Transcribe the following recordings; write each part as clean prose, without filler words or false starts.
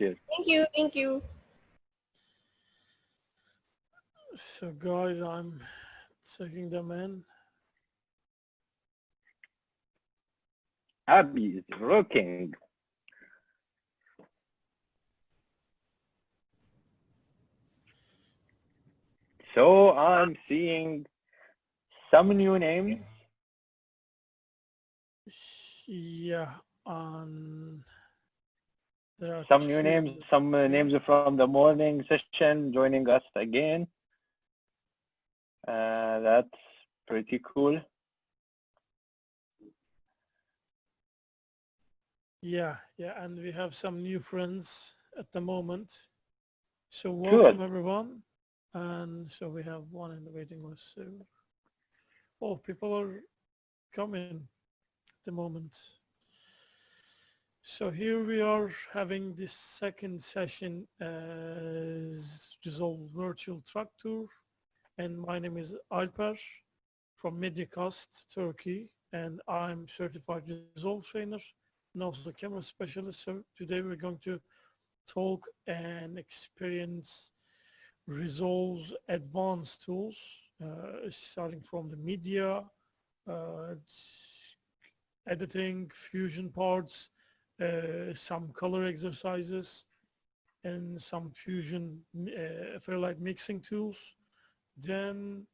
yes. Thank you. Thank you. So guys, I'm checking them in. Abby is rocking. So I'm seeing some new names. Yeah, and there are Some new names, two some here. names from the morning session joining us again. That's pretty cool. Yeah, and we have some new friends at the moment. So Good. welcome everyone. And so we have one in the waiting list. So, oh, people are coming at the moment. So here we are having this second session as Resolve Virtual Truck Tour. And my name is Alper from Mediacast, Turkey. And I'm certified Resolve trainer and also camera specialist. So today we're going to talk and experience Resolve's advanced tools, starting from the media, uh, editing, fusion parts, some color exercises, and some fusion Fairlight mixing tools. Then,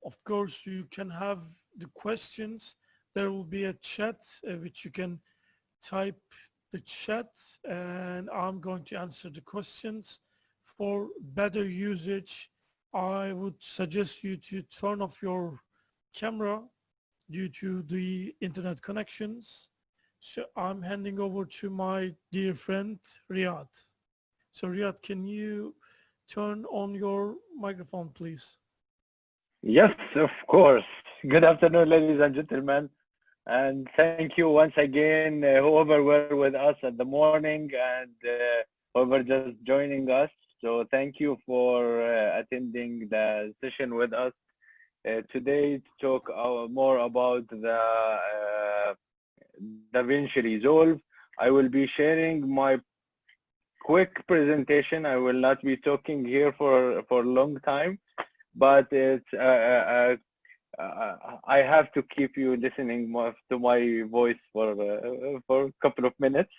of course, you can have the questions. There will be a chat which you can type the chat, and I'm going to answer the questions. For better usage, I would suggest you to turn off your camera due to the internet connections. So I'm handing over to my dear friend Riyad. So Riyad, can you turn on your microphone, please? Yes, of course. Good afternoon, ladies and gentlemen. And thank you once again, whoever were with us at the morning and whoever just joining us. So thank you for attending the session with us today to talk more about the Davncci Resolve. I will be sharing my quick presentation. I will not be talking here for a long time, but it's I have to keep you listening more to my voice for a couple of minutes.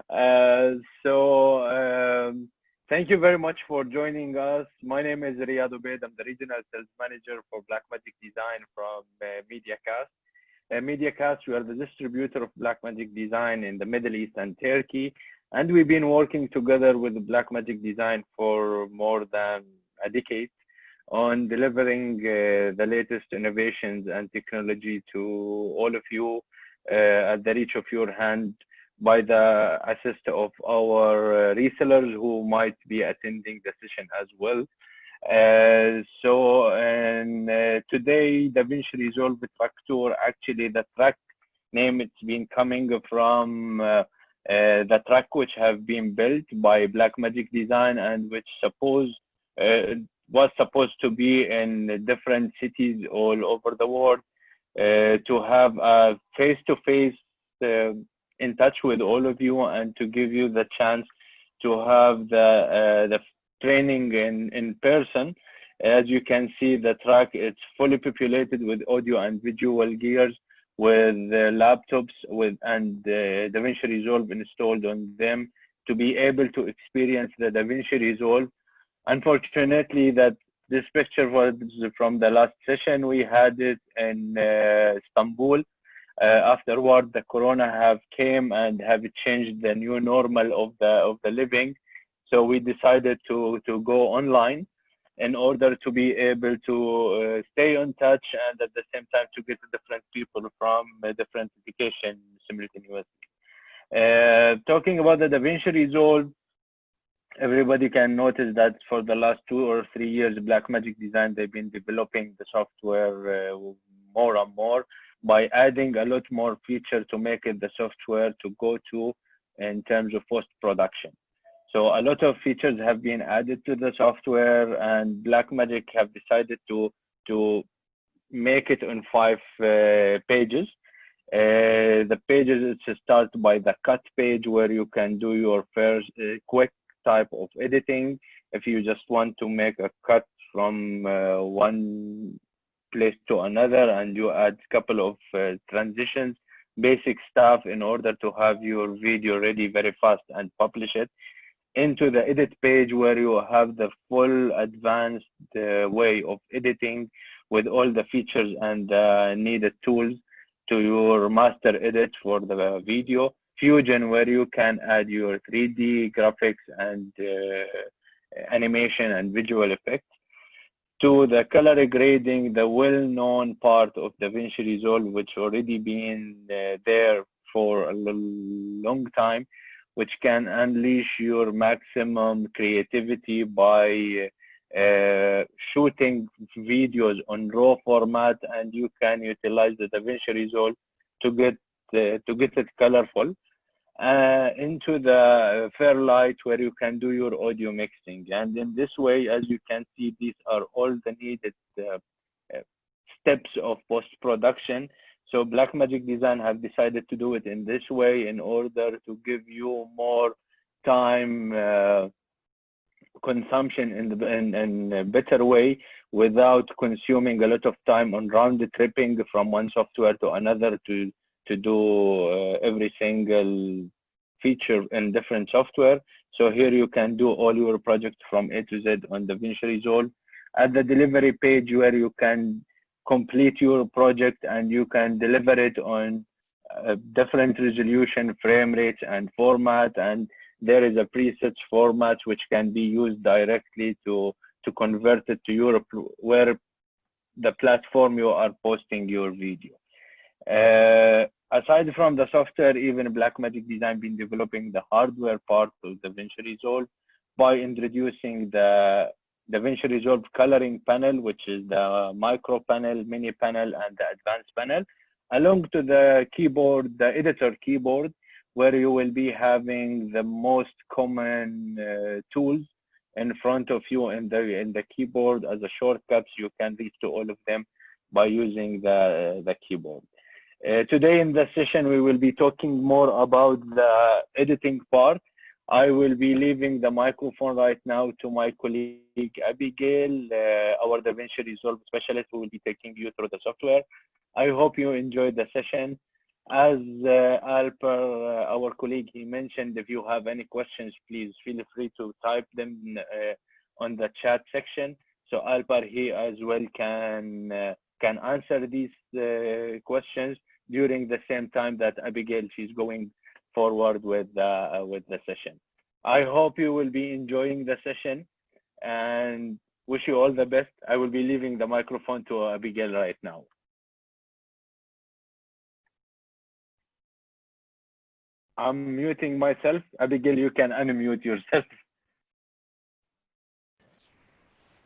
Uh, so thank you very much for joining us. My name is Riyad Ubaid. I'm the regional sales manager for Blackmagic Design from MediaCast. MediaCast, we are the distributor of Blackmagic Design in the Middle East and Turkey, and we've been working together with Blackmagic Design for more than a decade on delivering the latest innovations and technology to all of you at the reach of your hand by the assist of our resellers who might be attending the session as well. Today, DaVinci Resolve Track Tour, actually the track name, it's been coming from the track which have been built by Blackmagic Design and which uh, was supposed to be in different cities all over the world to have a face-to-face uh, in touch with all of you and to give you the chance to have the training in person. As you can see, the track it's fully populated with audio and visual gears, with laptops and DaVinci Resolve installed on them to be able to experience the DaVinci Resolve. Unfortunately, that this picture was from the last session. We had it in Istanbul. Afterward, the corona have came and have changed the new normal of the living. So we decided to go online in order to be able to stay in touch and at the same time to get different people from different education simultaneously. Talking about the DaVinci Resolve, everybody can notice that for the last 2 or 3 years, Blackmagic Design, they've been developing the software more and more by adding a lot more features to make it the software to go to in terms of post-production. So a lot of features have been added to the software, and Blackmagic have decided to make it on 5 pages. The pages start by the cut page where you can do your first quick type of editing. If you just want to make a cut from one place to another and you add a couple of transitions, basic stuff in order to have your video ready very fast and publish it, into the edit page where you have the full advanced way of editing with all the features and needed tools to your master edit for the video. Fusion, where you can add your 3D graphics and animation and visual effects. To the color grading, the well-known part of DaVinci Resolve, which already been there for a long time, which can unleash your maximum creativity by shooting videos on raw format, and you can utilize the DaVinci Resolve to get it colorful. Into the Fairlight where you can do your audio mixing. And in this way, as you can see, these are all the needed uh, steps of post-production. So Blackmagic Design have decided to do it in this way in order to give you more time consumption in a better way without consuming a lot of time on round tripping from one software to another to do every single feature in different software. So here you can do all your projects from A to Z on DaVinci Resolve. At the delivery page where you can complete your project and you can deliver it on different resolution, frame rates, and format, and there is a preset format which can be used directly to convert it to your where the platform you are posting your video. Aside from the software, even Blackmagic Design been developing the hardware part of DaVinci Resolve by introducing the DaVinci Resolve coloring panel, which is the micro panel, mini panel, and the advanced panel, along to the keyboard, the editor keyboard, where you will be having the most common tools in front of you in the keyboard as a shortcuts. You can reach to all of them by using the keyboard. Today in the session, we will be talking more about the editing part. I will be leaving the microphone right now to my colleague Abigail, our DaVinci Resolve specialist, who will be taking you through the software. I hope you enjoyed the session. As Alper, our colleague, he mentioned, if you have any questions, please feel free to type them on the chat section. So Alper, he as well can answer these questions during the same time that Abigail, she's going forward with the session. I hope you will be enjoying the session and wish you all the best. I will be leaving the microphone to Abigail right now. I'm muting myself. Abigail, you can unmute yourself.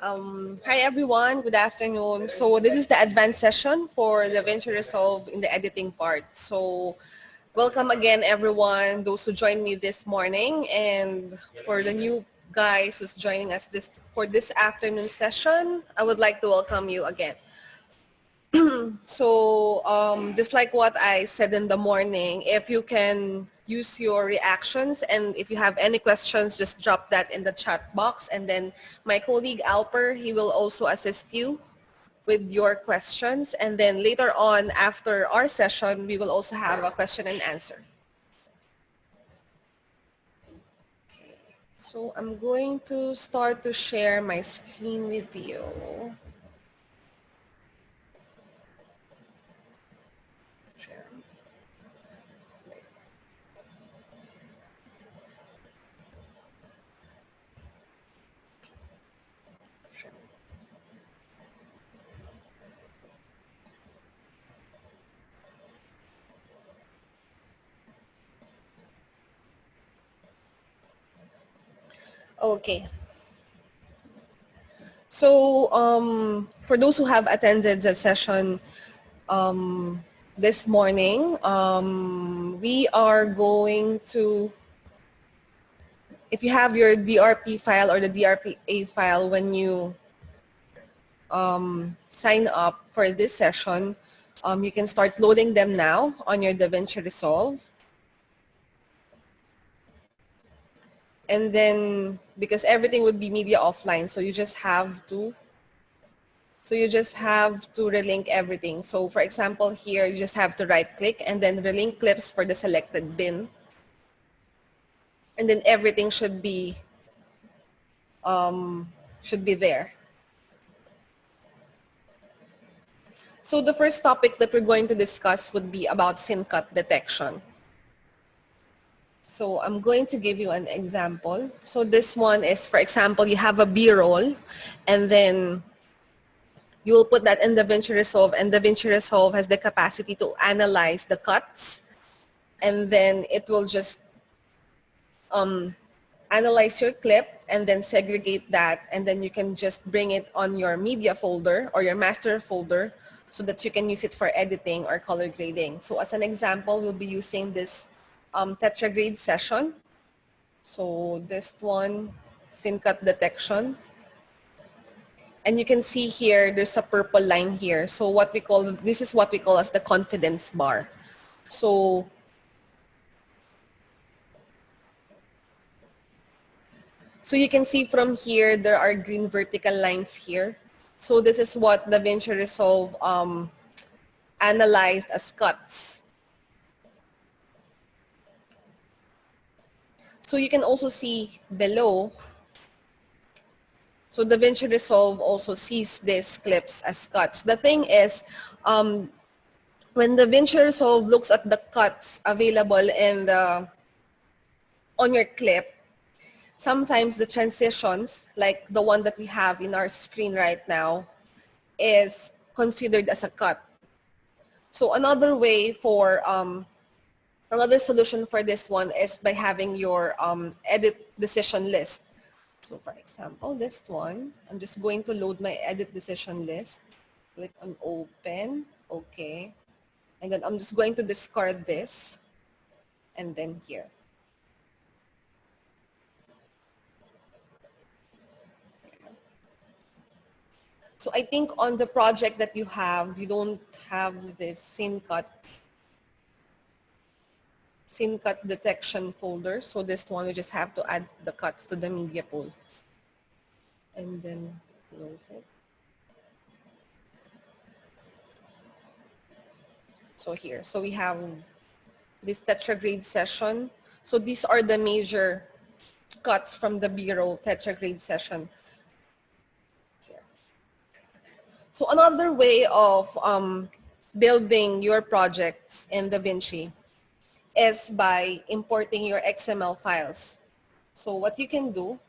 Hi everyone, good afternoon. So this is the advanced session for the DaVinci Resolve in the editing part. So welcome again everyone, those who joined me this morning, and for the new guys who's joining us for this afternoon session, I would like to welcome you again. So just like what I said in the morning, if you can use your reactions and if you have any questions, just drop that in the chat box, and then my colleague Alper, he will also assist you with your questions, and then later on after our session, we will also have a question and answer. Okay. So I'm going to start to share my screen with you. Okay. So for those who have attended the session this morning, we are going to, if you have your DRP file or the DRPA file when you sign up for this session, You can start loading them now on your Davncci Resolve. And then, because everything would be media offline, so you just have to relink everything. So for example, here you just have to right click and then relink clips for the selected bin. And then everything should be there. So the first topic that we're going to discuss would be about scene cut detection. So I'm going to give you an example. So this one is, for example, you have a B-roll and then you will put that in Davncci Resolve, and Davncci Resolve has the capacity to analyze the cuts, and then it will just analyze your clip and then segregate that, and then you can just bring it on your media folder or your master folder so that you can use it for editing or color grading. So as an example, we'll be using this tetragrade session. So this one, scene cut detection. And you can see here, there's a purple line here. So this is what we call as the confidence bar. So you can see from here, there are green vertical lines here. So this is what Davncci Resolve analyzed as cuts. So you can also see below, so Davncci Resolve also sees these clips as cuts. The thing is, when Davncci Resolve looks at the cuts available on your clip, sometimes the transitions, like the one that we have in our screen right now, is considered as a cut. So another way for, another solution for this one is by having your edit decision list. So for example, this one, I'm just going to load my edit decision list. Click on open, okay. And then I'm just going to discard this and then here. So I think on the project that you have, you don't have this scene cut detection folder. So this one, we just have to add the cuts to the media pool. And then close it. So here, so we have this tetragrade session. So these are the major cuts from the B-roll tetragrade session. Here. So another way of building your projects in Davncci is by importing your XML files. So what you can do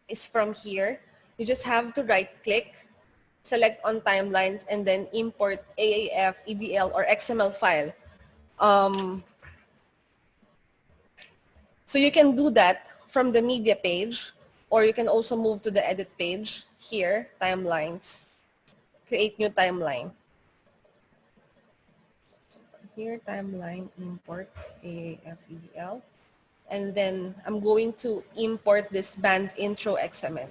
is from here, you just have to right click, select on timelines, and then import AAF, EDL, or XML file. So you can do that from the media page, or you can also move to the edit page here, timelines, create new timeline. So from here, timeline, import AAF, EDL. And then I'm going to import this band intro XML.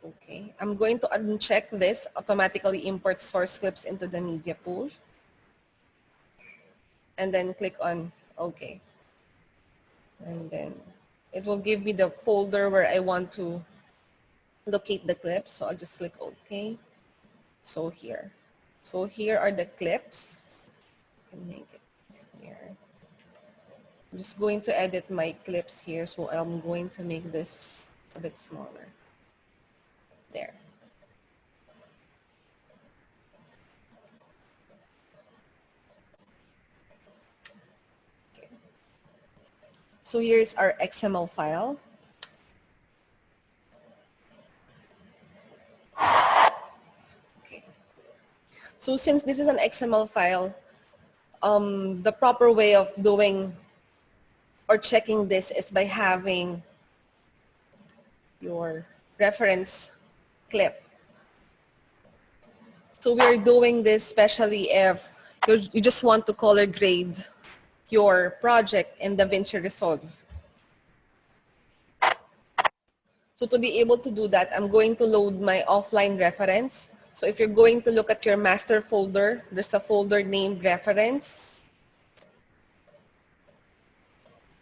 Okay, I'm going to uncheck this, automatically import source clips into the media pool. And then click on OK. And then it will give me the folder where I want to locate the clips. So I'll just click OK. So here are the clips. I can make it here. I'm just going to edit my clips here. So I'm going to make this a bit smaller. There. Okay. So here's our XML file. Okay. So since this is an XML file, the proper way of doing or checking this is by having your reference clip. So we're doing this especially if you just want to color grade your project in Davncci Resolve. So to be able to do that, I'm going to load my offline reference. So if you're going to look at your master folder, there's a folder named reference.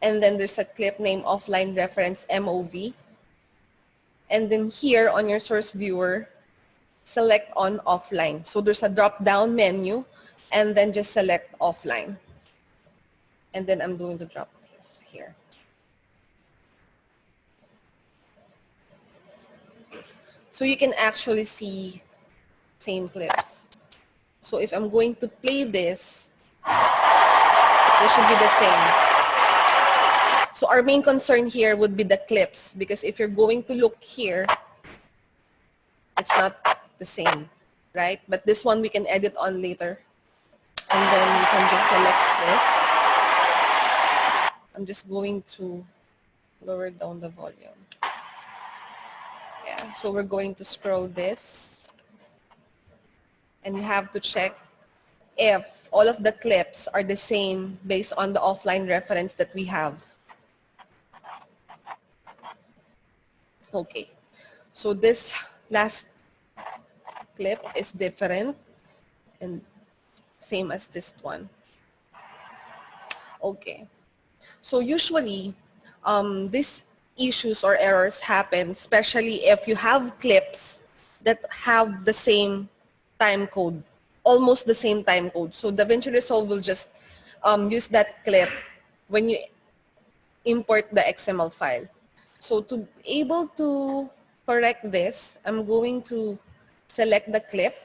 And then there's a clip named offline reference MOV. And then here on your source viewer, select on offline. So there's a drop-down menu, and then just select offline. And then I'm doing the drop here. So you can actually see same clips. So if I'm going to play this, they should be the same. So our main concern here would be the clips, because if you're going to look here, it's not the same, right? But this one we can edit on later. And then we can just select this. I'm just going to lower down the volume. Yeah, so we're going to scroll this. And you have to check if all of the clips are the same based on the offline reference that we have. Okay, so this last clip is different and same as this one. Okay, so usually these issues or errors happen, especially if you have clips that have the same time code, almost the same time code. So Davncci Resolve will just use that clip when you import the XML file. So to be able to correct this, I'm going to select the clip.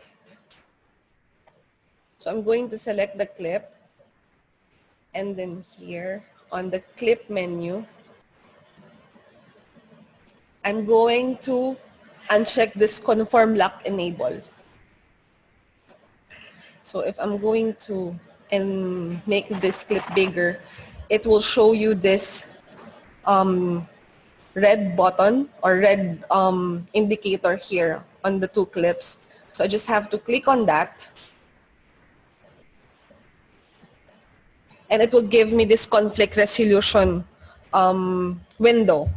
So I'm going to select the clip, and then here on the clip menu, I'm going to uncheck this conform lock enable. So if I'm going to make this clip bigger, it will show you this red button or red indicator here on the two clips. So I just have to click on that. And it will give me this conflict resolution window.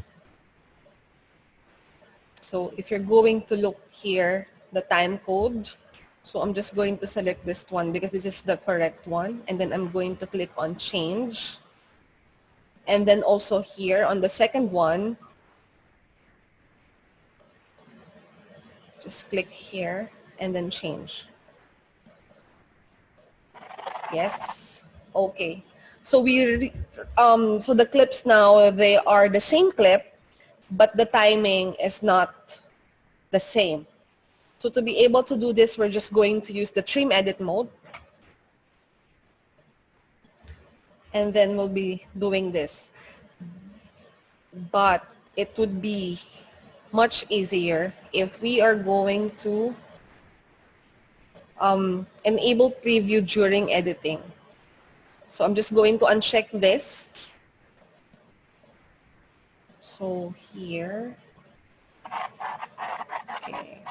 So if you're going to look here, the time code, so I'm just going to select this one because this is the correct one. And then I'm going to click on change. And then also here on the second one, just click here and then change. Yes. Okay. So so the clips now, they are the same clip, but the timing is not the same. So to be able to do this, we're just going to use the trim edit mode. And then we'll be doing this. But it would be much easier if we are going to enable preview during editing. So I'm just going to uncheck this. So here, okay.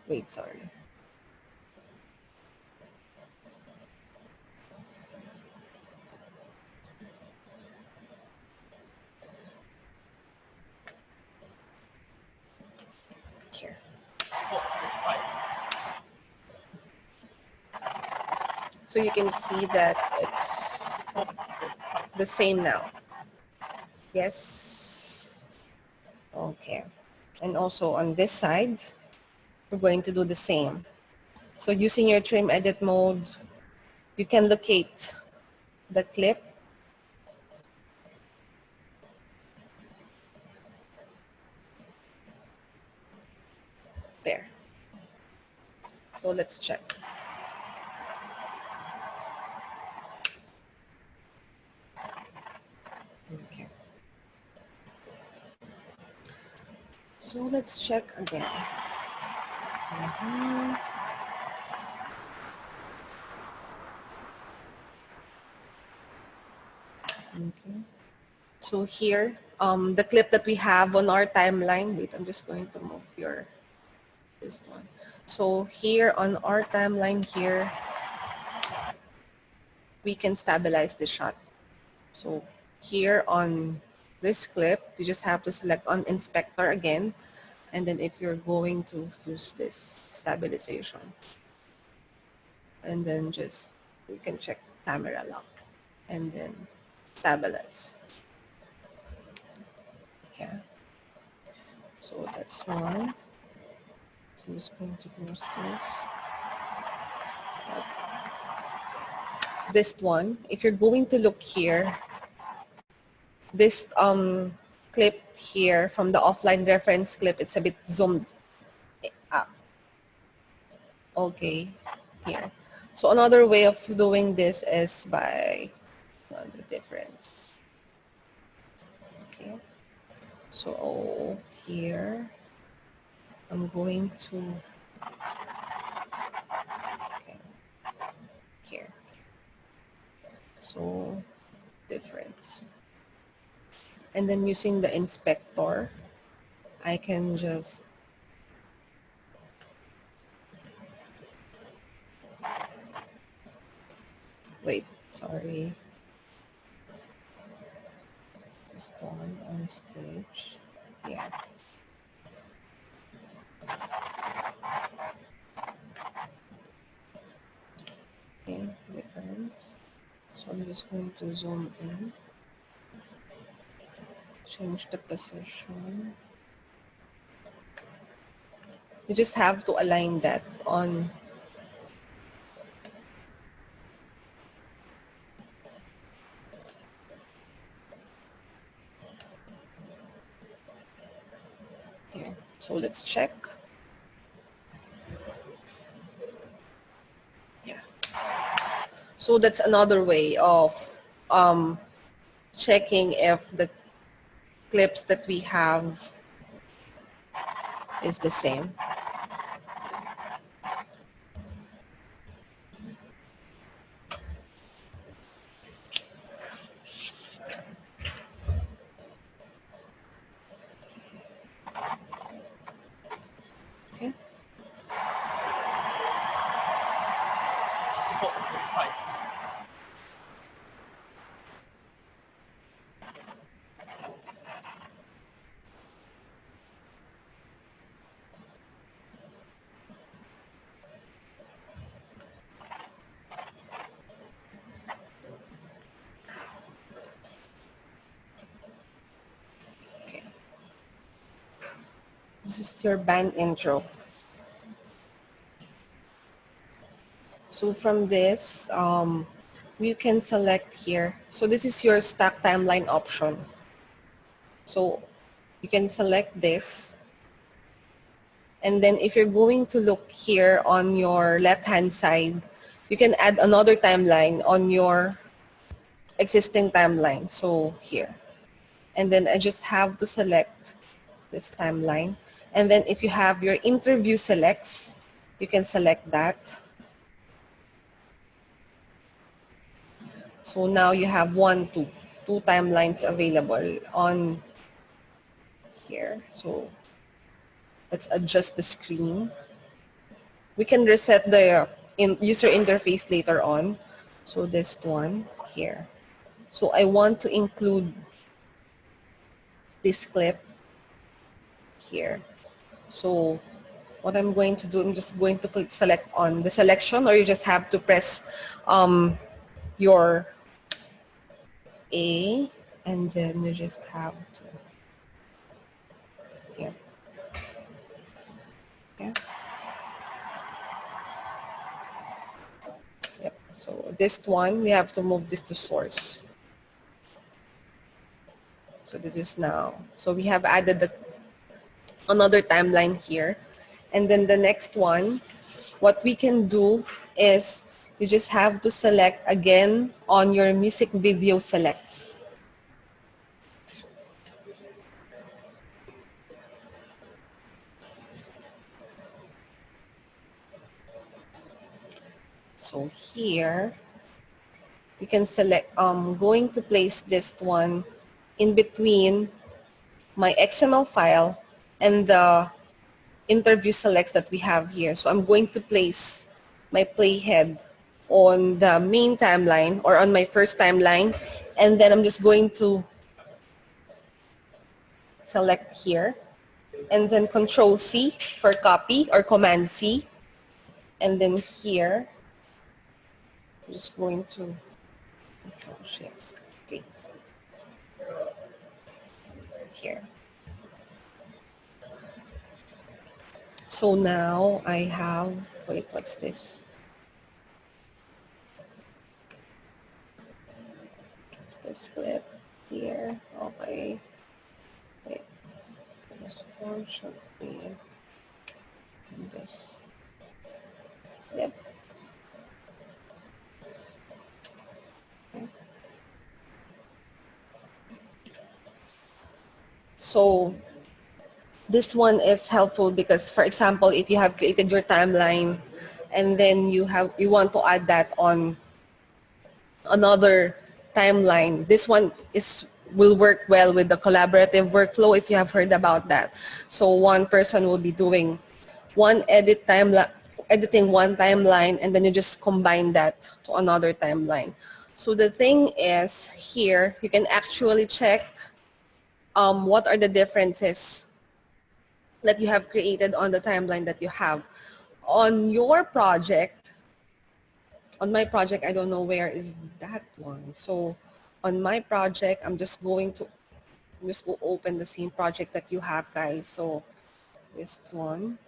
Wait, sorry. Here. So you can see that it's the same now. Yes. Okay. And also on this side, we're going to do the same. So using your trim edit mode, you can locate the clip. There. So let's check. Okay. So let's check again. Okay. So here, the clip that we have on our timeline, wait, I'm just going to move this one. So here on our timeline here, we can stabilize the shot. So here on this clip, you just have to select on inspector again. And then if you're going to use this stabilization, and then just, you can check camera lock and then stabilize. Okay. So that's one. So it's going to close this. This one, if you're going to look here, this clip here from the offline reference clip, it's a bit zoomed up. Okay, here. So another way of doing this is by the difference. Okay. So here, I'm going to, okay, here. So difference. And then using the inspector, I can just wait, sorry. Just on stage. Yeah. Okay, difference. So I'm just going to zoom in. Change the position. You just have to align that on here. So let's check. Yeah. So that's another way of checking if the clips that we have is the same. Okay. Okay. This is your band intro. So from this, you can select here. So this is your stack timeline option. So you can select this. And then if you're going to look here on your left-hand side, you can add another timeline on your existing timeline. So here. And then I just have to select this timeline. And then if you have your interview selects, you can select that. So now you have two timelines available on here. So let's adjust the screen. We can reset the user interface later on. So this one here. So I want to include this clip here. So what I'm going to do, I'm just going to click select on the selection, or you just have to press your A, and then you just have to here. Okay. Yep. So this one, we have to move this to source. So this is now. So we have added another timeline here. And then the next one, what we can do is you just have to select again on your music video selects. So here, you can select, going to place this one in between my XML file and the interview selects that we have here. So I'm going to place my playhead on the main timeline or on my first timeline, and then I'm just going to select here, and then Control C for copy or Command C, and then here I'm just going to Control Shift. Okay, here. So now I have, wait, what's this? What's this clip here? Okay. Wait, this one should be this clip. Okay. So this one is helpful because, for example, if you have created your timeline and then you want to add that on another timeline, this one will work well with the collaborative workflow if you have heard about that. So one person will be doing editing one timeline, and then you just combine that to another timeline. So the thing is, here you can actually check what are the differences that you have created on the timeline that you have. On your project, on my project, I don't know where is that one. So on my project, I'm just going to open the same project that you have, guys. So this one,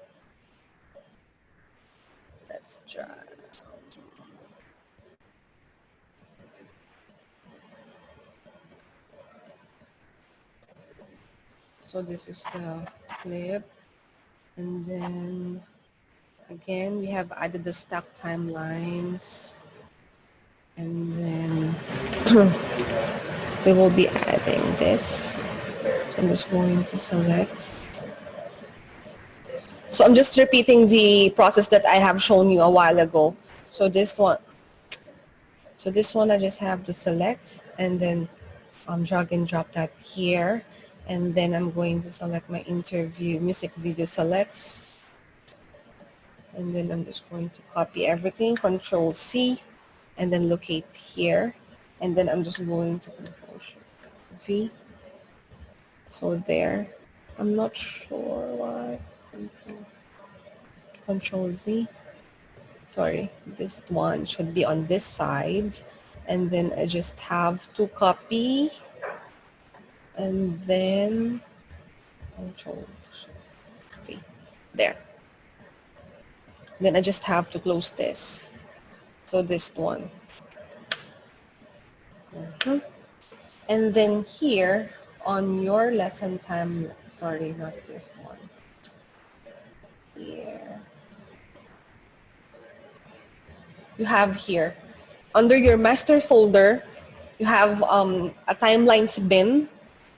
let's try. So this is the clip. And then again, we have added the stack timelines. And then we will be adding this. So I'm just going to select. So I'm just repeating the process that I have shown you a while ago. So this one I just have to select, and then drag and drop that here. And then I'm going to select my interview, music video selects. And then I'm just going to copy everything, Control C, and then locate here. And then I'm just going to Control Shift V. So there. I'm not sure why. Control Z. Sorry, this one should be on this side. And then I just have to copy, and then Control Shift V. There. Then I just have to close this. So this one. And then here on your lesson time, sorry, not this one. Here. You have here, under your master folder, you have a timelines bin,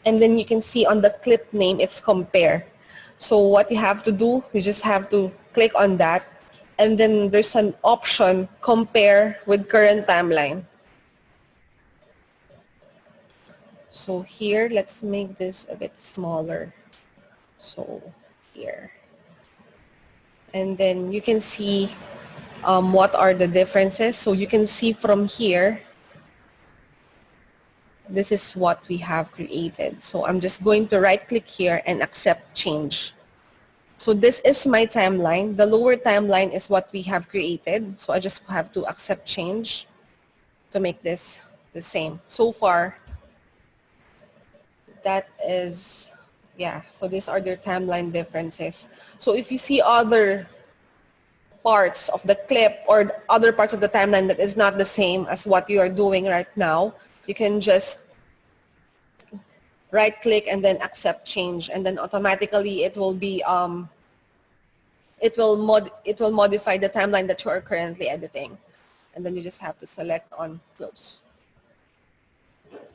and then you can see on the clip name, it's compare. So what you have to do, you just have to click on that, and then there's an option, compare with current timeline. So here, let's make this a bit smaller. So here. And then you can see what are the differences. So you can see from here, this is what we have created. So I'm just going to right click here and accept change. So this is my timeline. The lower timeline is what we have created. So I just have to accept change to make this the same. So far, that is, yeah, so these are their timeline differences. So if you see other parts of the clip or other parts of the timeline that is not the same as what you are doing right now, you can just right click and then accept change, and then automatically it will be it will modify the timeline that you are currently editing, and then you just have to select on close.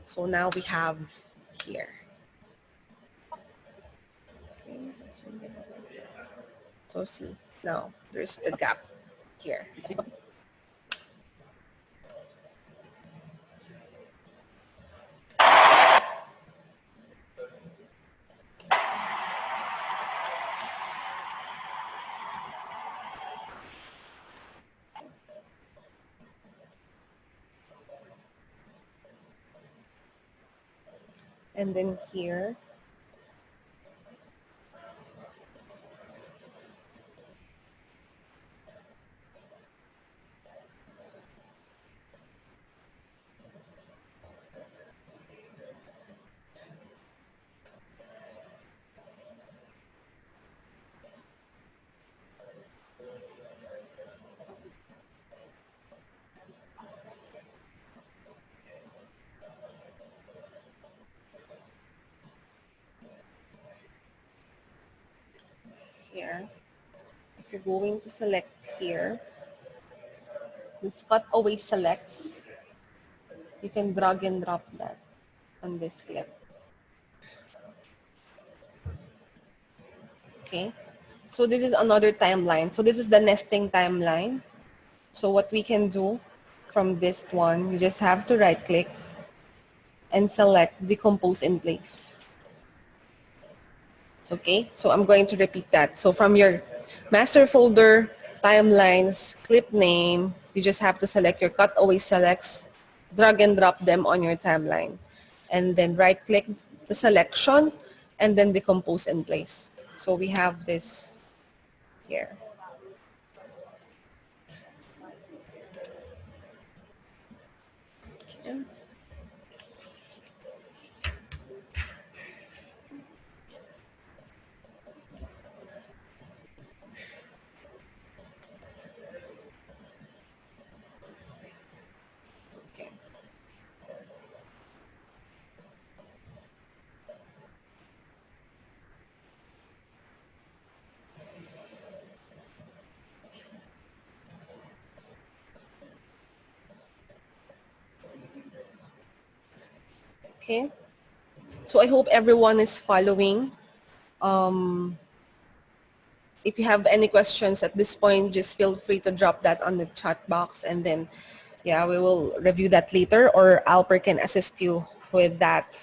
So now we have here. Okay, so see, now there's the gap here. And then here. Here. If you're going to select here, this cutaway selects, you can drag and drop that on this clip. Okay. So this is another timeline. So this is the nesting timeline. So what we can do from this one, you just have to right click and select decompose in place. Okay, so I'm going to repeat that. So from your master folder, timelines, clip name, you just have to select your cutaway selects, drag and drop them on your timeline. And then right click the selection and then decompose in place. So we have this here. Okay. Okay. Okay. So I hope everyone is following. If you have any questions at this point, just feel free to drop that on the chat box, and then, yeah, we will review that later, or Alper can assist you with that.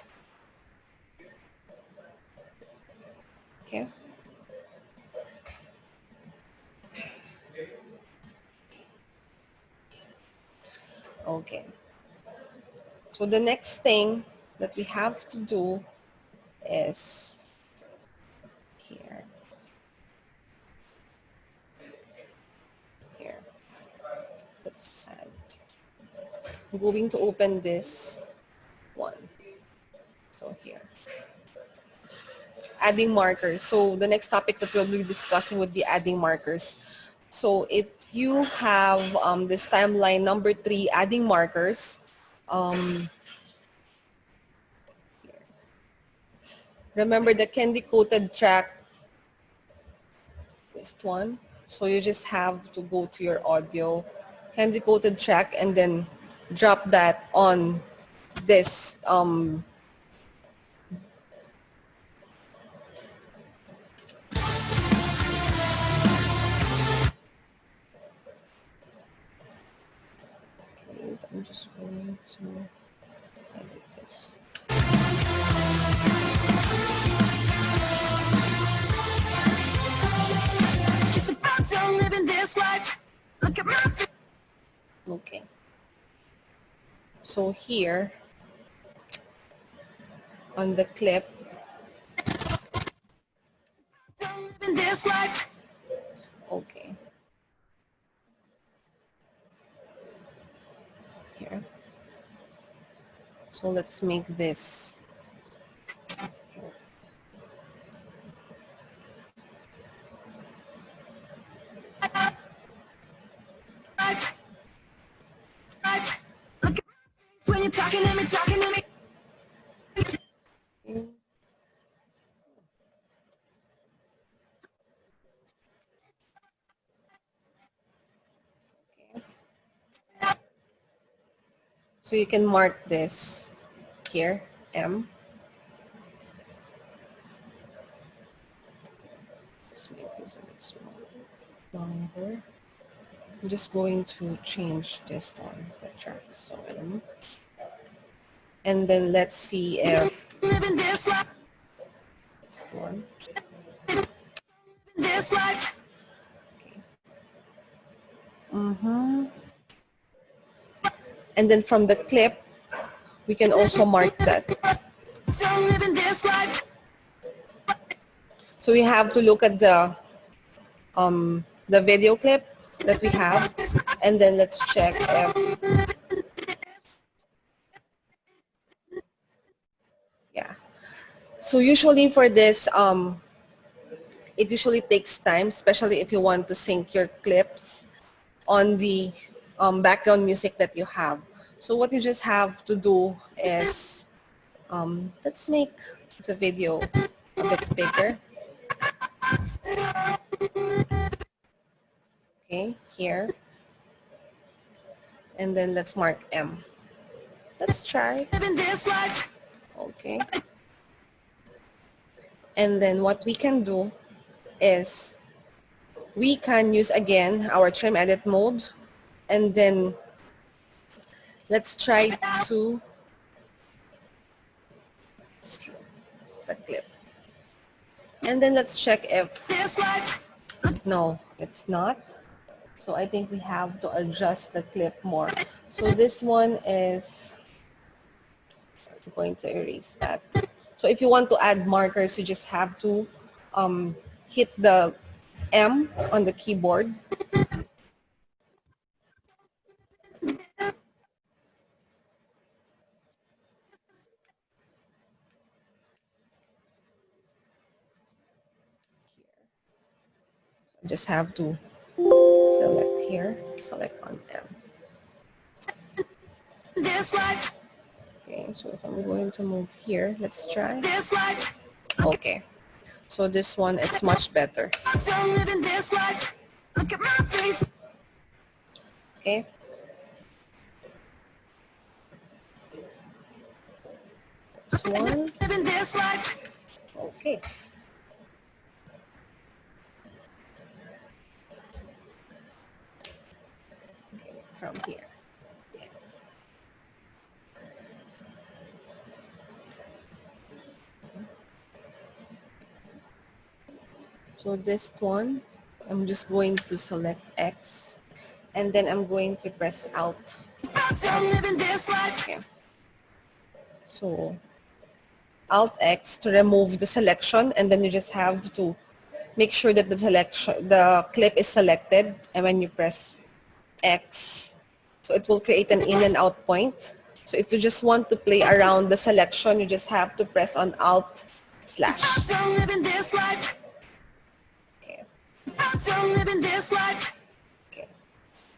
Okay. Okay. So the next thing that we have to do is here. Here. Let's add. I'm going to open this one. So here. Adding markers. So the next topic that we'll be discussing would be adding markers. So if you have this timeline number 3, adding markers, remember the candy coated track, this one. So you just have to go to your audio, candy coated track, and then drop that on this I'm just going to edit this. Just about done living this life. Look at my. Okay. So here on the clip, done living this life. Okay. Here. So let's make this. Look at when you're talking to me, talking to me. So you can mark this here, M. Let's make this a bit longer. I'm just going to change this on the track. So M. And then let's see if this one. This life. Okay. And then from the clip, we can also mark that. So we have to look at the video clip that we have, and then let's check if, yeah. So usually for this, it usually takes time, especially if you want to sync your clips on the background music that you have. So what you just have to do is, let's make the video a bit bigger. Okay, here. And then let's mark M. Let's try. Okay. And then what we can do is we can use again our trim edit mode, and then let's try to the clip. And then let's check if, no, it's not. So I think we have to adjust the clip more. So this one is, I'm going to erase that. So if you want to add markers, you just have to hit the M on the keyboard. You just have to select here, select on M. Okay, so if I'm going to move here, let's try. Okay, so this one is much better. Okay. This one. Okay. Okay, from here. Yes. So this one, I'm just going to select X, and then I'm going to press Alt. Okay. So Alt X to remove the selection, and then you just have to make sure that the clip is selected, and when you press X, so it will create an in and out point. So if you just want to play around the selection, you just have to press on Alt slash. Okay. Okay.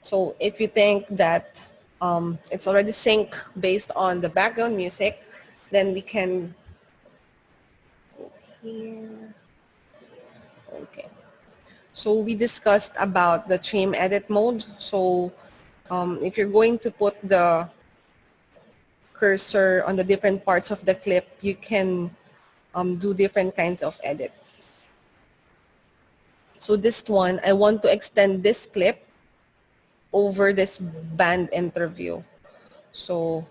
So if you think that it's already synced based on the background music, then we can go here. Okay. So we discussed about the trim edit mode. So if you're going to put the cursor on the different parts of the clip, you can do different kinds of edits. So this one, I want to extend this clip over this band interview. So,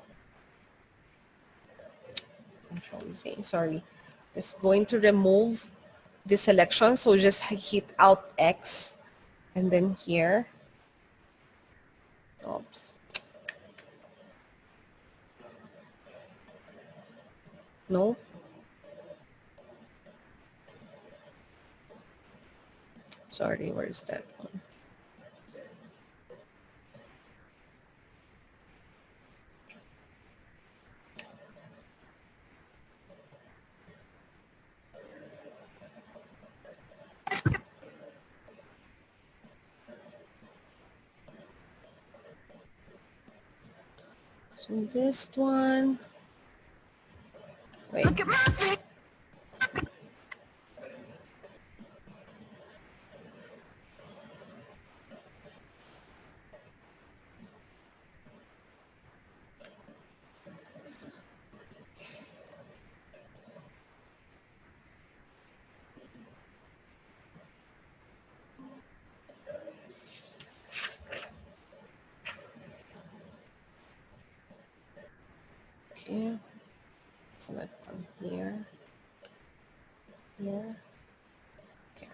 shall we say, sorry, just going to remove the selection. So just hit Alt X, and then here. Oops. No. Sorry, where's that one? So this one, wait. Okay, select from here, here. Okay.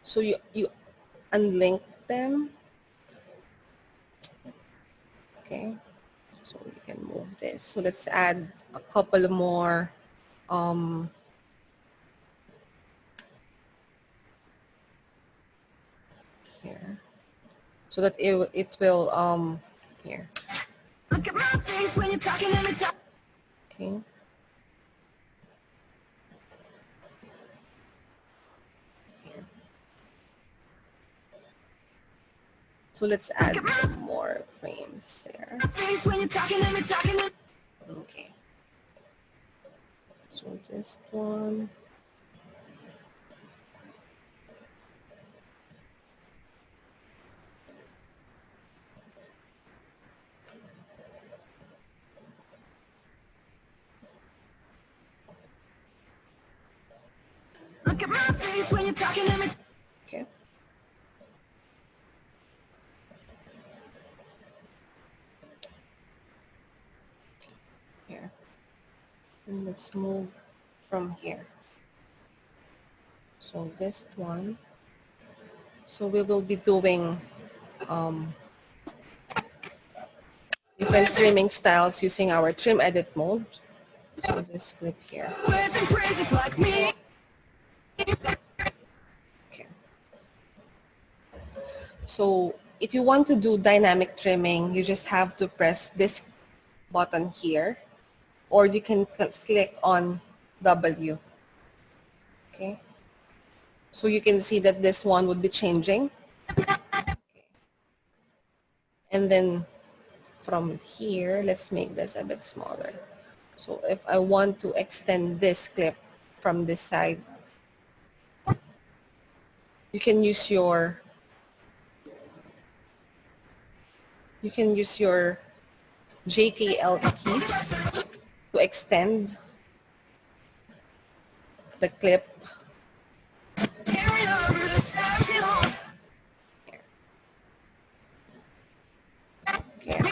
So you unlink them. Okay. So we can move this. So let's add a couple more here, so that it will here. Look at my face when you're talking, let me talk. Okay. Here. So let's add more frames there. Face when you're talking, let me talking. Okay. So this one. Look at my face when you're talking, let me. Okay. Here. And let's move from here. So this one. So we will be doing different trimming styles using our trim edit mode. So this clip here. Words and phrases like me. Okay. So if you want to do dynamic trimming, you just have to press this button here, or you can click on W. Okay. So you can see that this one would be changing. Okay. And then from here, let's make this a bit smaller. So if I want to extend this clip from this side, you can use your JKL keys to extend the clip. Okay.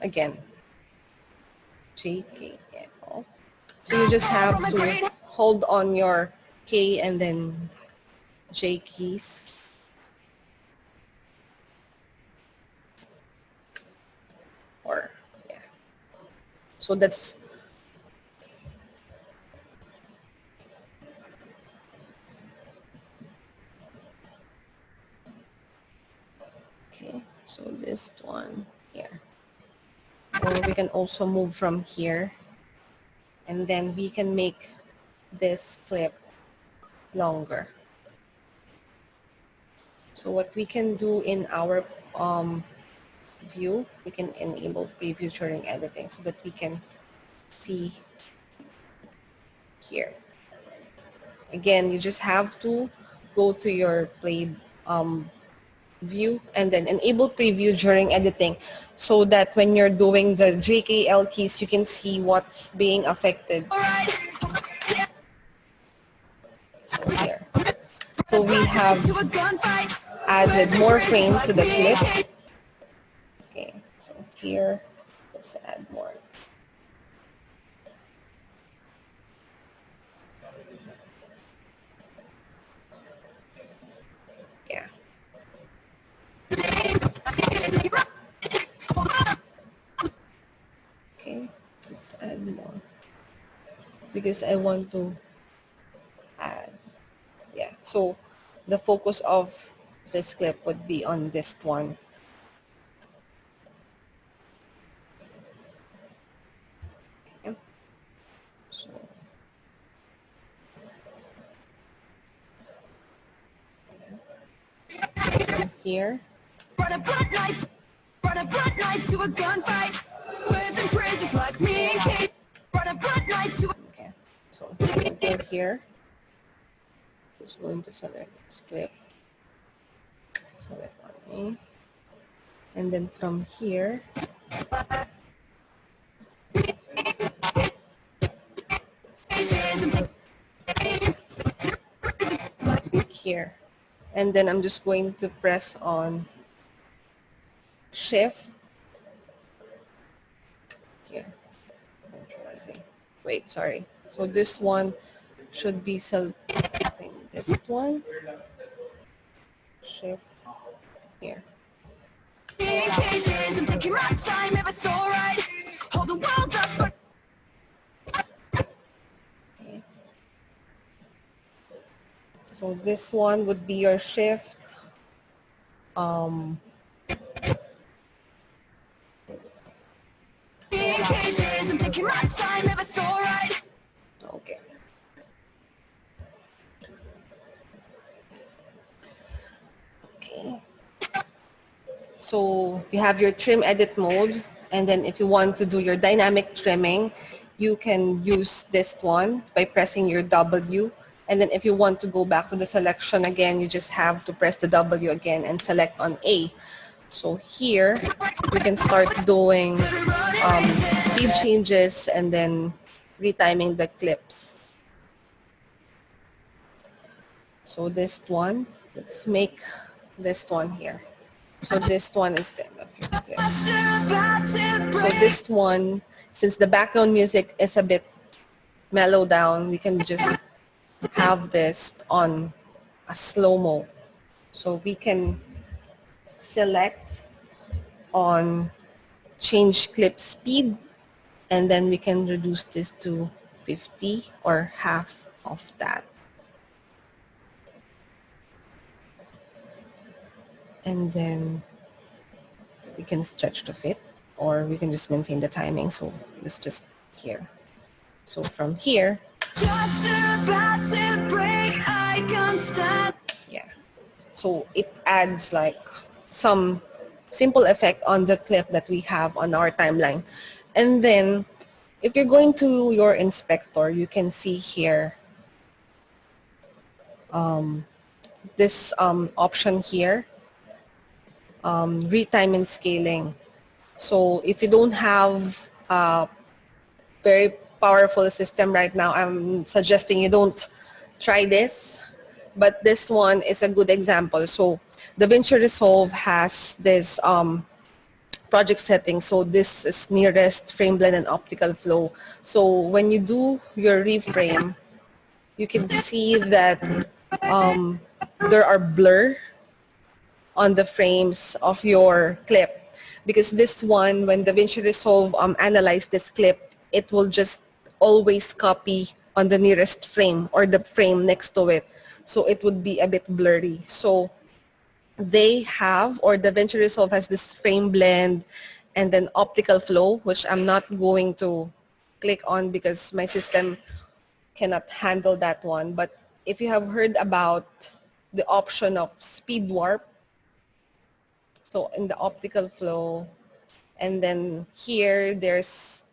Again, JKL. So you just have to hold on your K and then J keys. Or, yeah. So that's okay. So this one here. Or we can also move from here, and then we can make this clip longer. So what we can do in our view, we can enable preview during editing so that we can see here. Again, you just have to go to your play view and then enable preview during editing so that when you're doing the JKL keys, you can see what's being affected. So here. So we have added more frames to the clip. Okay, so here, let's add more. Yeah. Okay, let's add more. Because I want to add, yeah. So the focus of this clip would be on this one. Okay. So here. Brought a butt knife to a gunfight. Words and phrases like me and Kate. Brought a butt knife to a... Okay, so here. Just going to select this clip. Select on A. And then from here, here. And then I'm just going to press on Shift. Here. Wait, sorry. So this one should be selecting this one. Shift here. changes and taking my time if it's alright. Hold the world up. So this one would be your shift. Changes and taking my time if it's alright. Okay. Okay. So you have your trim edit mode, and then if you want to do your dynamic trimming, you can use this one by pressing your W. And then if you want to go back to the selection again, you just have to press the W again and select on A. So here, we can start doing speed changes and then retiming the clips. So this one, let's make this one here. So this one is the clip. So this one, since the background music is a bit mellow down, we can just have this on a slow-mo. So we can select on change clip speed, and then we can reduce this to 50 or half of that. And then we can stretch to fit, or we can just maintain the timing. So it's just here. So from here, Just about to break, I can't stand. yeah. So it adds like some simple effect on the clip that we have on our timeline. And then if you're going to your inspector, you can see here this option here, retime and scaling. So if you don't have a very powerful system right now, I'm suggesting you don't try this. But this one is a good example. So Davncci Resolve has this project setting. So this is nearest, frame blend, and optical flow. So when you do your reframe, you can see that there are blur on the frames of your clip. Because this one, when Davncci Resolve analyze this clip, it will just always copy on the nearest frame or the frame next to it. So it would be a bit blurry. So they have, or Davncci Resolve has this frame blend and then optical flow, which I'm not going to click on because my system cannot handle that one. But if you have heard about the option of speed warp, so in the optical flow, and then here there's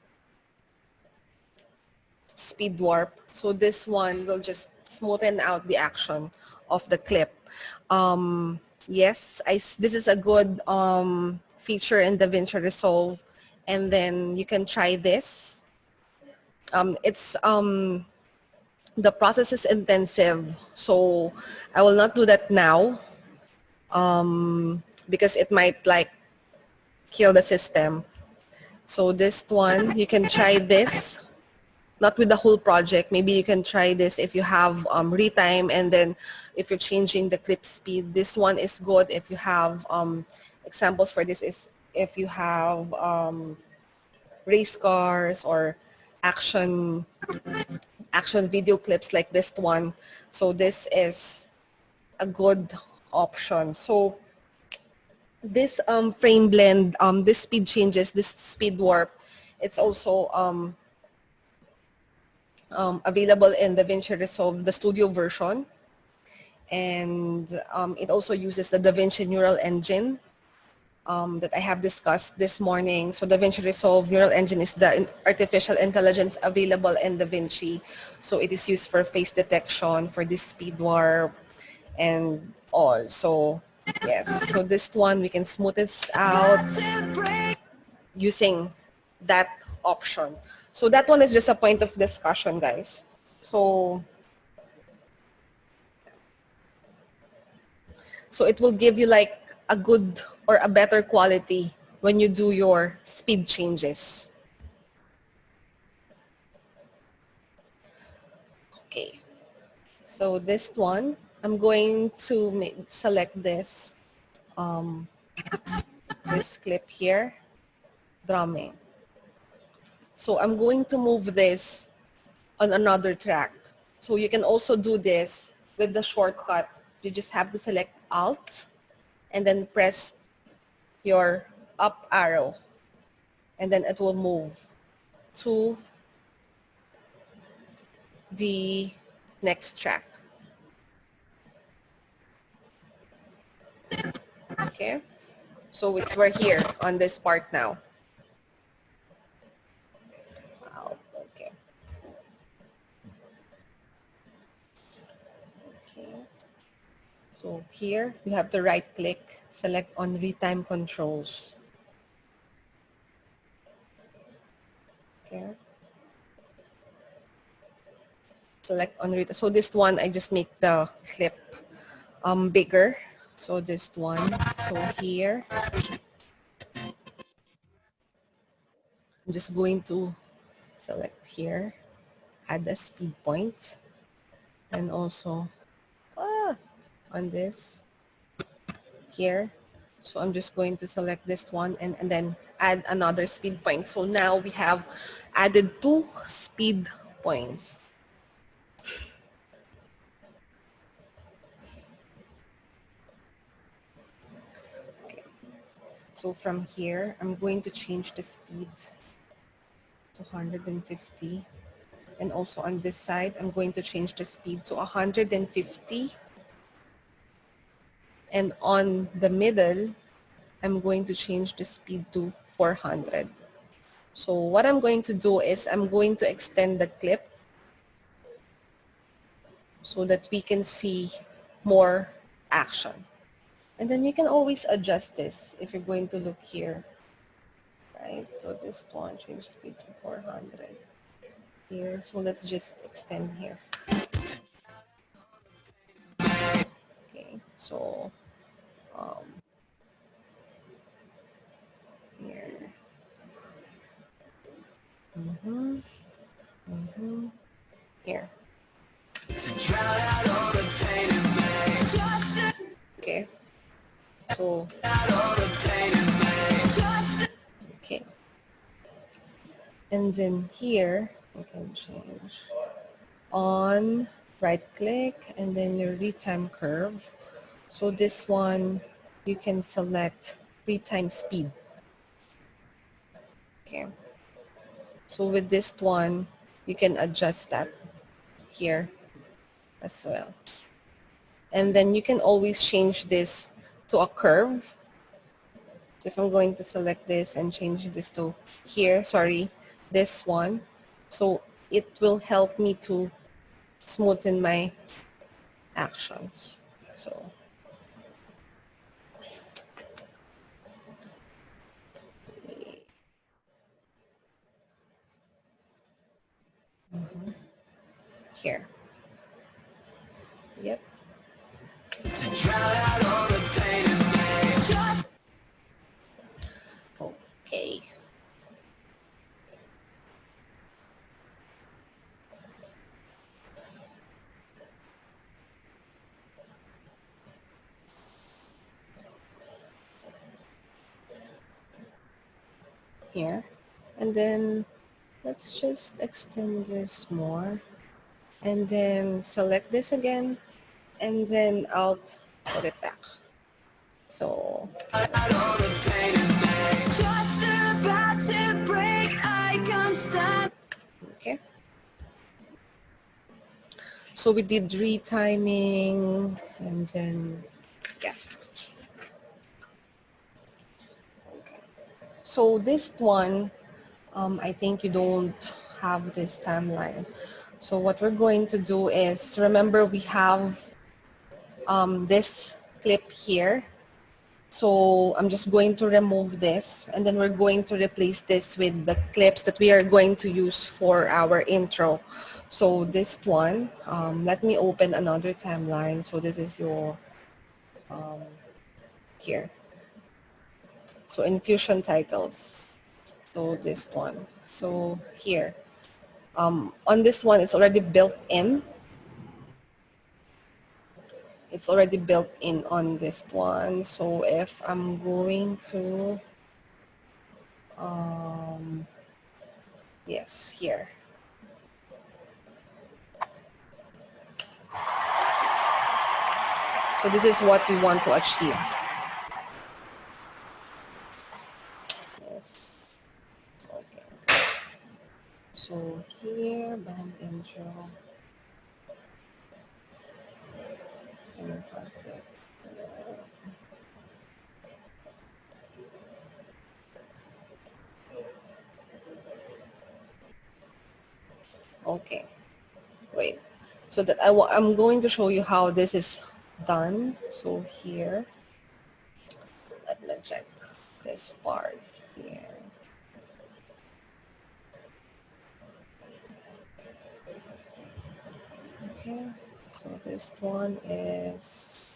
speed warp. So this one will just smoothen out the action of the clip. Yes, this is a good feature in Davncci Resolve. And then you can try this. The process is intensive, so I will not do that now because it might like kill the system. So this one, you can try this, not with the whole project. Maybe you can try this if you have retime, and then if you're changing the clip speed. This one is good if you have examples for this is if you have race cars or action video clips like this one. So this is a good option. So this frame blend, this speed changes, this speed warp, it's also available in Davncci Resolve, the studio version. And it also uses the Davncci neural engine that I have discussed this morning. So Davncci Resolve neural engine is the artificial intelligence available in Davncci. So it is used for face detection, for this speed warp, and all. So yes, so this one we can smooth this out using that option. So that one is just a point of discussion, guys. So it will give you like a good or a better quality when you do your speed changes. Okay, so this one, I'm going to select this this clip here, drumming. So I'm going to move this on another track. So you can also do this with the shortcut. You just have to select Alt and then press your up arrow, and then it will move to the next track. Okay, so we're here on this part now. Wow, okay. Okay. So here you have to right click, select on retime controls. Okay. Select on retime. So this one, I just make the clip bigger. So this one, so here, I'm just going to select here, add a speed point, and also on this here. So I'm just going to select this one and then add another speed point. So now we have added 2 speed points. Okay. So from here, I'm going to change the speed to 150. And also on this side, I'm going to change the speed to 150. And on the middle, I'm going to change the speed to 400. So what I'm going to do is I'm going to extend the clip so that we can see more action. And then you can always adjust this if you're going to look here, right? So this one, change speed to 400 here. So let's just extend here. Okay, so here. Here. Okay. So, okay. And then here, you can change on right click and then your retime curve. So this one, you can select retime speed. Okay. So with this one, you can adjust that here as well. And then you can always change this to a curve. So if I'm going to select this and change this to here, sorry, this one. So it will help me to smoothen my actions. So here. Yep. Okay. Here. And then let's just extend this more. And then select this again. And then I'll put it back. So Just about to break, I can't stand. okay. So we did retiming and then, yeah. Okay. So this one, I think you don't have this timeline. So what we're going to do is, remember we have this clip here. So I'm just going to remove this and then we're going to replace this with the clips that we are going to use for our intro. So this one, let me open another timeline. So this is your, here. So infusion titles. So this one. So here. On this one, it's already built in. it's already built in on this one. So if I'm going to, yes, here. So this is what we want to achieve. Yes. Okay. So here, band intro. Cinematic. Okay. Wait. So that I'm going to show you how this is done. So here, let me check this part here. Okay. So this one is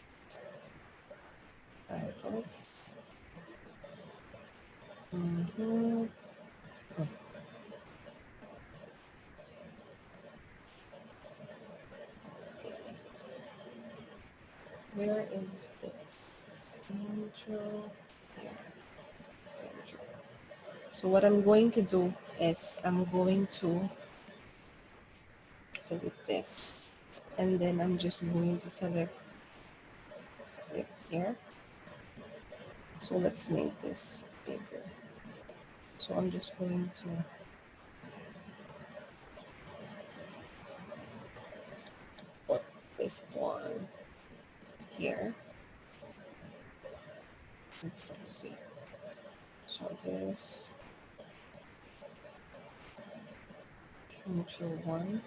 titles. Mm-hmm. Where is this? Intro. Here. Intro. So what I'm going to do is I'm going to delete this. And then I'm just going to select it here. So let's make this bigger. So I'm just going to put this one here. Let's see. So this intro one.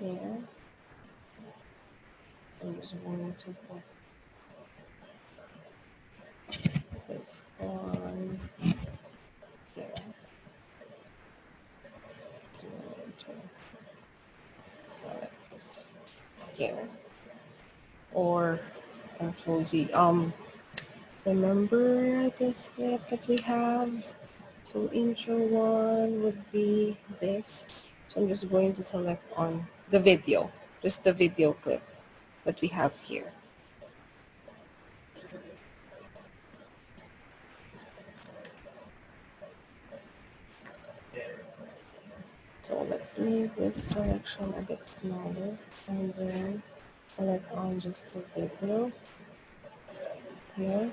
There. I'm just going to put this one here. So I'm going to select this here. Or Control Z. Remember this clip that we have? So intro one would be this. So I'm just going to select on the video, just the video clip that we have here. So let's make this selection a bit smaller and then select on just the video here.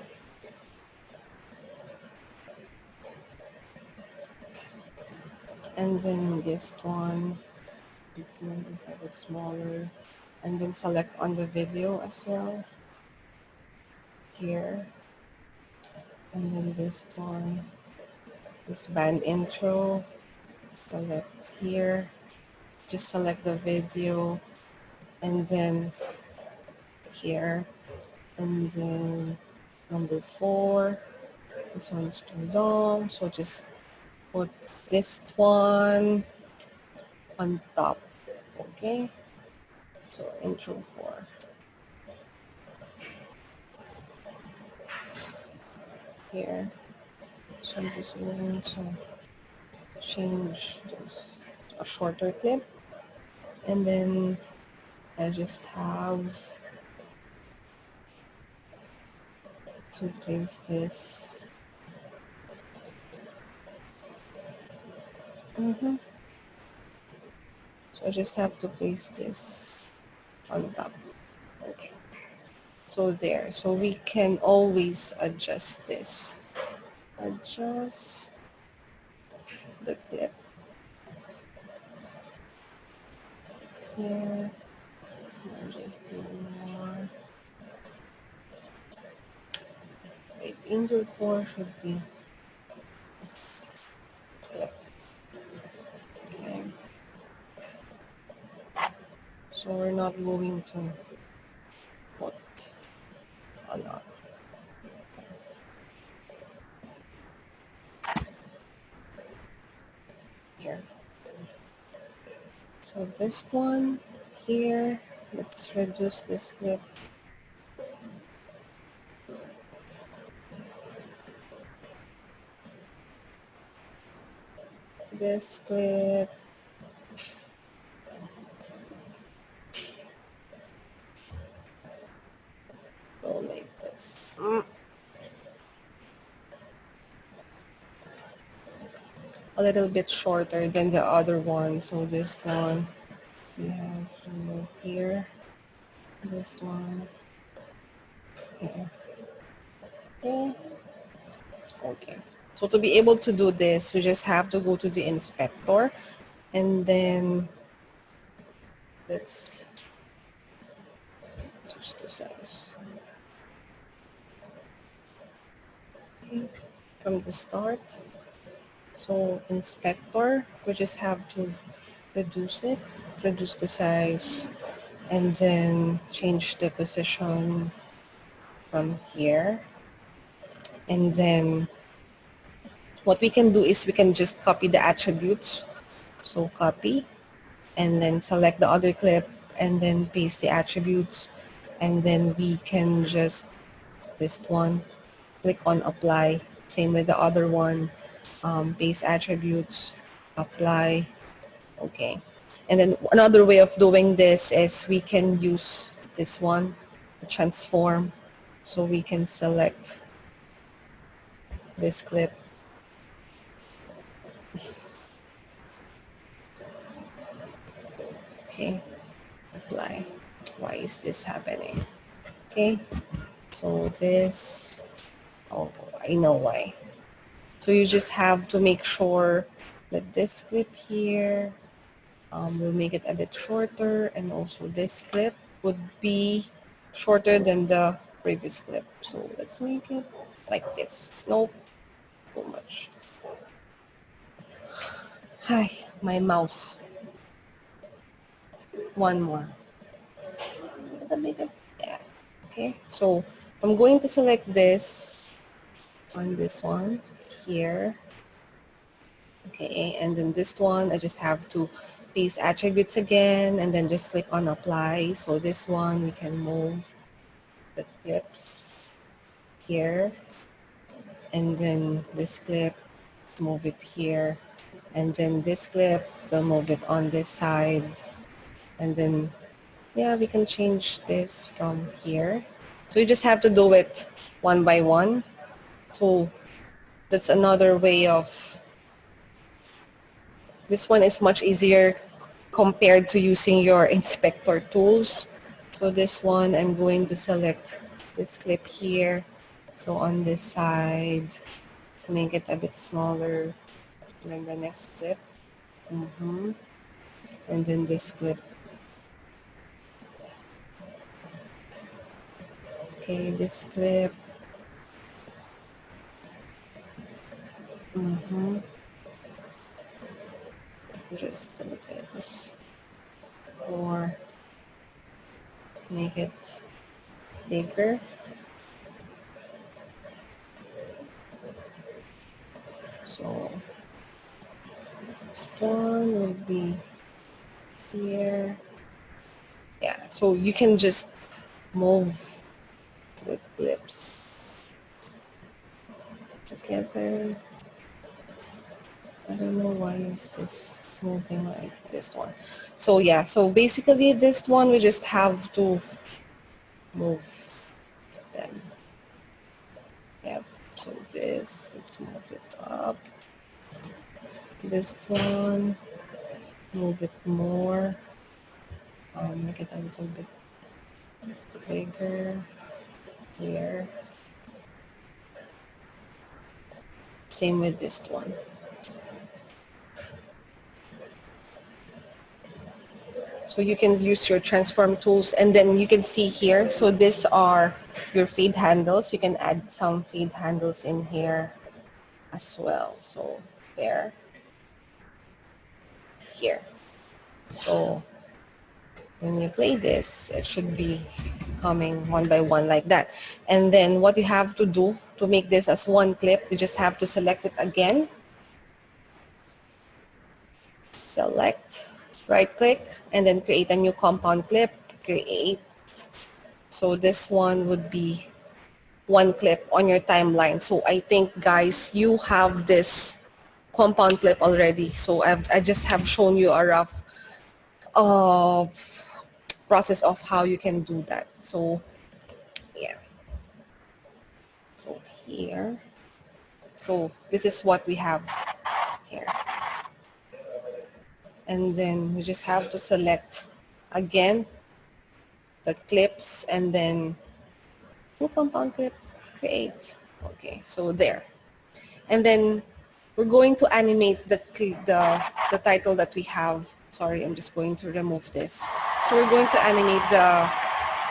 And then this one, let's make this a bit smaller and then select on the video as well here. And then this one, this band intro, select here, just select the video and then here, and then number 4, this one's too long, so just put this one on top. Okay, so intro 4 here. So I'm just going to change this to a shorter clip, and then I just have to place this. So I just have to place this on top. Okay. So there. So we can always adjust this. Adjust the clip here. And just do more. Wait, intro 4 should be this clip. Okay. So we're not going to put a lot. Here. So this one here, let's reduce this clip. this clip. We'll make this a little bit shorter than the other one. So this one we have to move here. This one here. Okay. Okay. So to be able to do this, we just have to go to the inspector and then let's adjust the size. Okay. From the start. So inspector, we just have to reduce it, reduce the size, and then change the position from here. And then what we can do is we can just copy the attributes. So copy, and then select the other clip, and then paste the attributes. And then we can just, this one, click on apply. Same with the other one, paste attributes, apply. Okay. And then another way of doing this is we can use this one, transform. So we can select this clip. Okay, apply. Why is this happening? Okay, so this, oh, I know why. So you just have to make sure that this clip here will make it a bit shorter, and also this clip would be shorter than the previous clip. So let's make it like this. Nope, too much. Hi, my mouse. One more. Yeah. Okay, so I'm going to select this on this one here. Okay, and then this one, I just have to paste attributes again and then just click on apply. So this one, we can move the clips here, and then this clip, move it here, and then this clip, we'll move it on this side, and then yeah, we can change this from here. So you just have to do it one by one. So that's another way of, this one is much easier compared to using your inspector tools. So this one, I'm going to select this clip here. So on this side, make it a bit smaller than the next clip. And then this clip. Okay, this clip. Just a little bit more, make it bigger. So this one will be here. Yeah, so you can just move the clips together. I don't know why is this moving like this one. So yeah, so basically this one we just have to move them. Yep, so this, let's move it up. This one, move it more. Make it a little bit bigger here. Same with this one. So you can use your transform tools, and then you can see here. So these are your fade handles. You can add some fade handles in here as well. So there, here. So when you play this, it should be coming one by one like that. And then what you have to do to make this as one clip, you just have to select it again. Select, right click, and then create a new compound clip, create. So this one would be one clip on your timeline. So I think guys, you have this compound clip already. So I just have shown you a rough process of how you can do that. So yeah. So here. So this is what we have here. And then we just have to select again the clips and then new compound clip, create. Okay, so there. And then we're going to animate the title that we have. Sorry, I'm just going to remove this. So we're going to animate the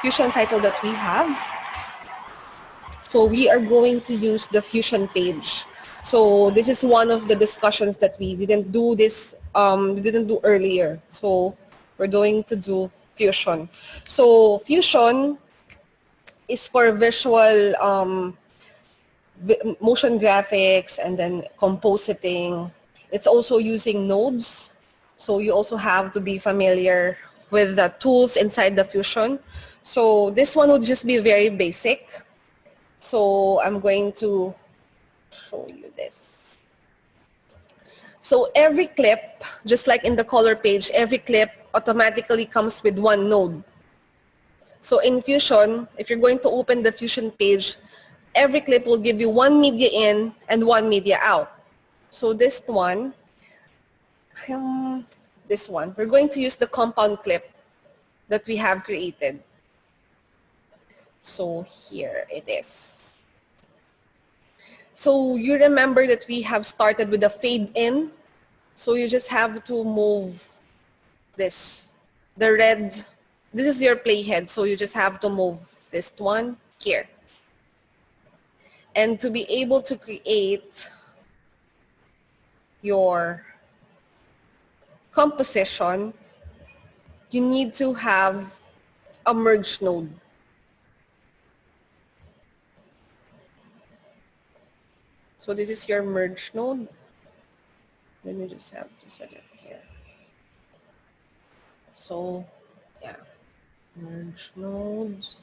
Fusion title that we have. So we are going to use the Fusion page. So this is one of the discussions that we didn't do earlier. So we're going to do Fusion. So Fusion is for visual motion graphics and then compositing. It's also using nodes. So you also have to be familiar with the tools inside the Fusion. So this one would just be very basic. So I'm going to show you this. So every clip, just like in the color page, every clip automatically comes with one node. So in Fusion, if you're going to open the Fusion page, every clip will give you one media in and one media out. So this one, we're going to use the compound clip that we have created. So here it is. So you remember that we have started with the fade in. So you just have to move this, the red, this is your playhead. So you just have to move this one here. And to be able to create your composition, you need to have a merge node. So this is your merge node. Then you just have to set it here. So yeah, merge nodes.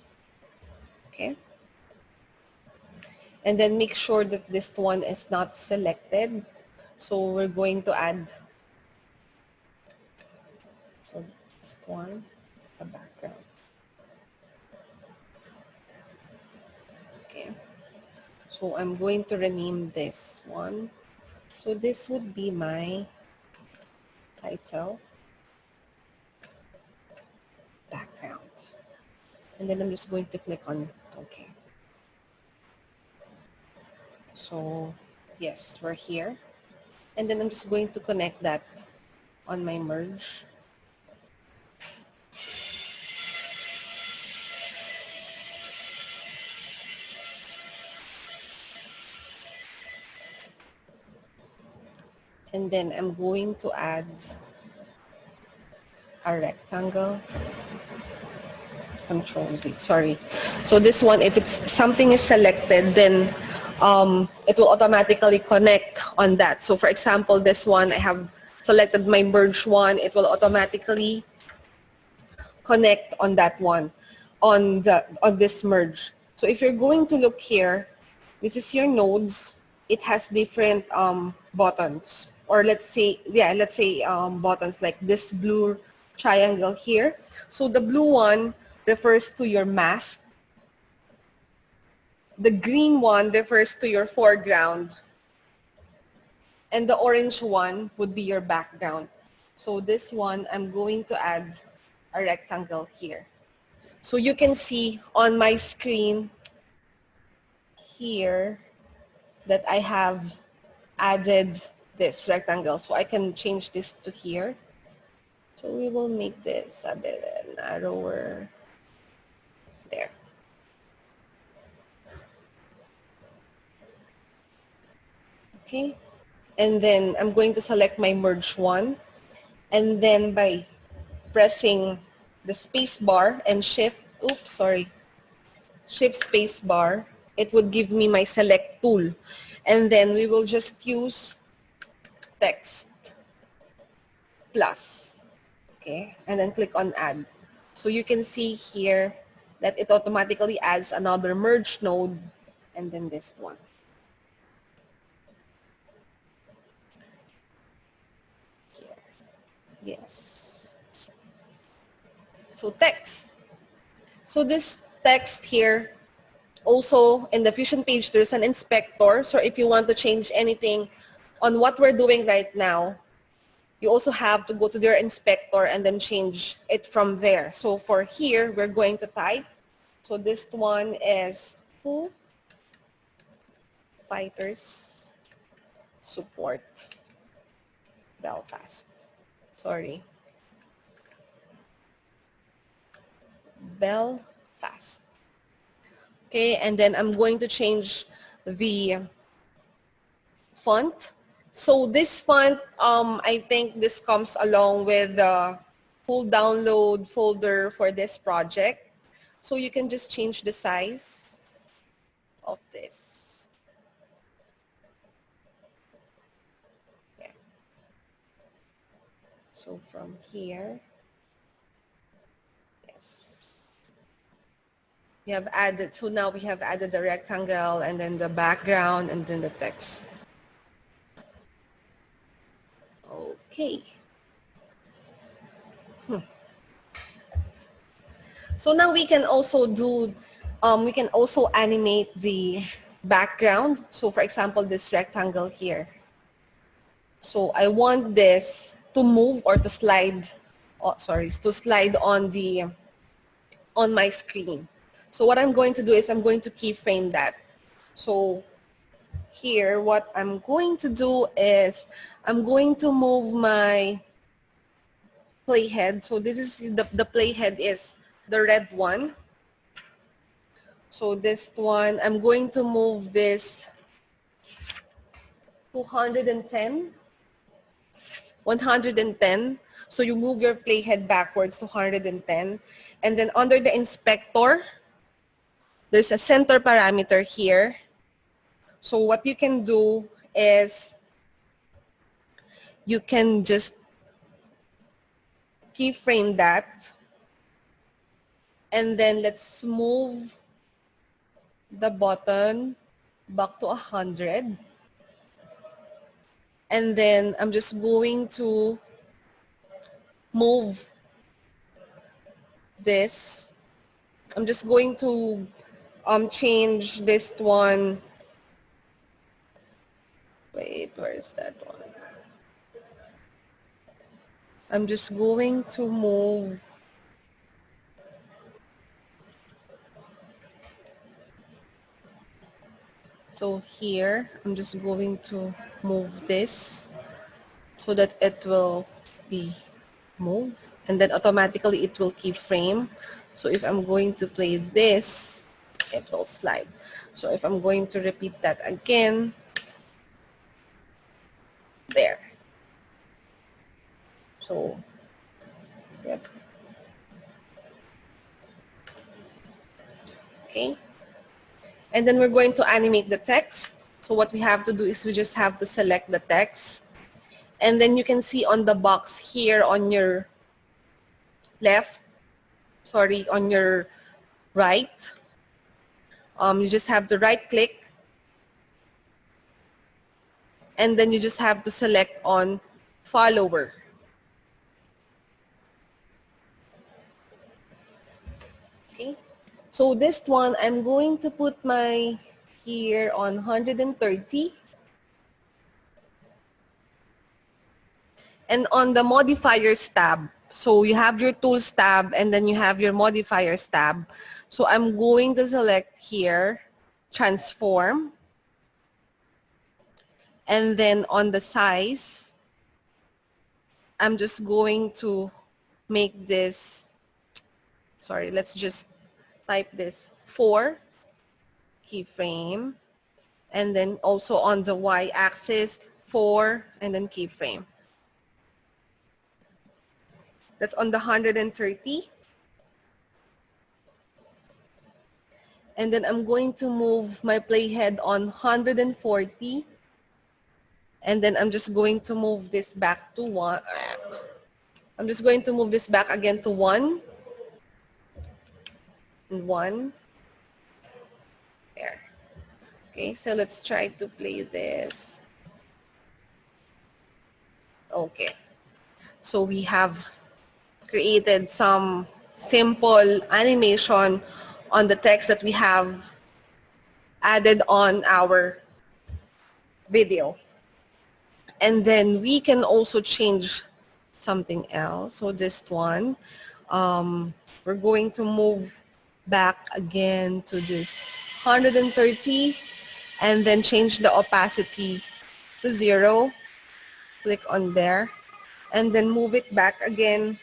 Okay. And then make sure that this one is not selected. So we're going to add this one, a background. Okay. So I'm going to rename this one. So this would be my title, background. And then I'm just going to click on OK. So yes, we're here. And then I'm just going to connect that on my merge. And then I'm going to add a rectangle. Control Z, sorry. So this one, if it's something is selected, then it will automatically connect on that. So for example, this one, I have selected my merge one, it will automatically connect on that one, on this merge. So if you're going to look here, this is your nodes. It has different buttons, or let's say buttons like this blue triangle here. So the blue one refers to your mask. The green one refers to your foreground. And the orange one would be your background. So this one, I'm going to add a rectangle here. So you can see on my screen here that I have added this rectangle. So I can change this to here. So we will make this a bit narrower. There. Okay. And then I'm going to select my merge one. And then by pressing the space bar and shift space bar, it would give me my select tool. And then we will just use text plus. Okay. And then click on add. So you can see here that it automatically adds another merge node and then this one. Yes. So text. So this text here, also in the Fusion page, there's an inspector. So if you want to change anything on what we're doing right now, you also have to go to their inspector and then change it from there. So for here, we're going to type. So this one is Foo Fighters Support Belfast. Sorry. Belfast. Okay, and then I'm going to change the font. So this font, I think this comes along with the full download folder for this project. So you can just change the size of this. Yeah. So from here, yes. We have added, so now we have added the rectangle and then the background and then the text. Okay. So now we can also do, we can also animate the background. So for example, this rectangle here. So I want this to move or to slide, oh, sorry, to slide on my screen. So what I'm going to do is I'm going to keyframe that. So here, what I'm going to do is I'm going to move my playhead. So this is the playhead is the red one. So this one, I'm going to move this 210, 110. So you move your playhead backwards to 110. And then under the inspector, there's a center parameter here. So what you can do is you can just keyframe that. And then let's move the button back to 100. And then I'm just going to move this. I'm just going to change this one. Wait, where is that one? I'm just going to move so here I'm just going to move this so that it will be moved and then automatically it will keyframe. So if I'm going to play this, it will slide. So if I'm going to repeat that again, there. So, yep. Okay. And then we're going to animate the text. So what we have to do is we just have to select the text. And then you can see on the box here on your left, sorry, on your right, you just have to right click. And then you just have to select on follower. Okay. So this one, I'm going to put my here on 130. And on the modifiers tab, so you have your tools tab and then you have your modifiers tab. So I'm going to select here, transform. And then on the size, I'm just going to make this, sorry, let's just type this 4 keyframe. And then also on the y-axis, 4 and then keyframe. That's on the 130. And then I'm going to move my playhead on 140. And then I'm just going to move this back to 1. I'm just going to move this back again to 1. And 1. There. Okay, so let's try to play this. Okay. So we have created some simple animation on the text that we have added on our video. And then we can also change something else. So this one, we're going to move back again to this 130 and then change the opacity to 0. Click on there and then move it back again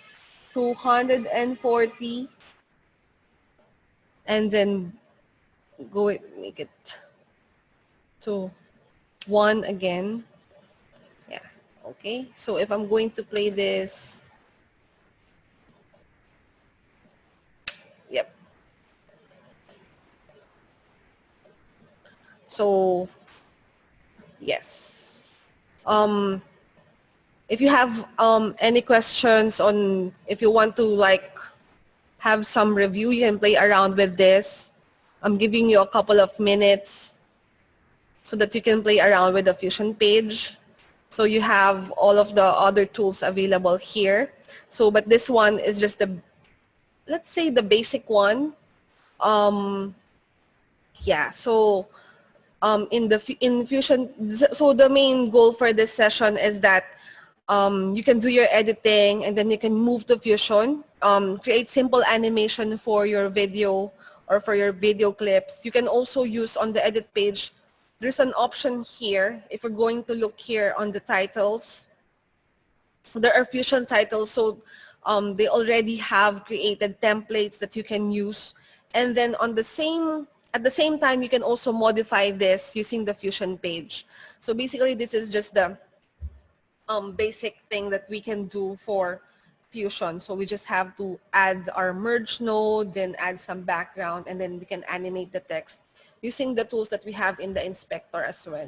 to 140 and then make it to 1 again. Yeah, okay. So if I'm going to play this, yep. So, yes. If you have any questions on, if you want to like have some review, you can play around with this. I'm giving you a couple of minutes so that you can play around with the Fusion page. So you have all of the other tools available here. So, but this one is just the, let's say the basic one. Yeah, so in Fusion, so the main goal for this session is that you can do your editing and then you can move to Fusion, create simple animation for your video or for your video clips. You can also use on the edit page, there's an option here. If we're going to look here on the titles, there are Fusion titles. So they already have created templates that you can use. And then at the same time, you can also modify this using the Fusion page. So basically, this is just the basic thing that we can do for Fusion. So we just have to add our merge node, then add some background, and then we can animate the text using the tools that we have in the inspector as well.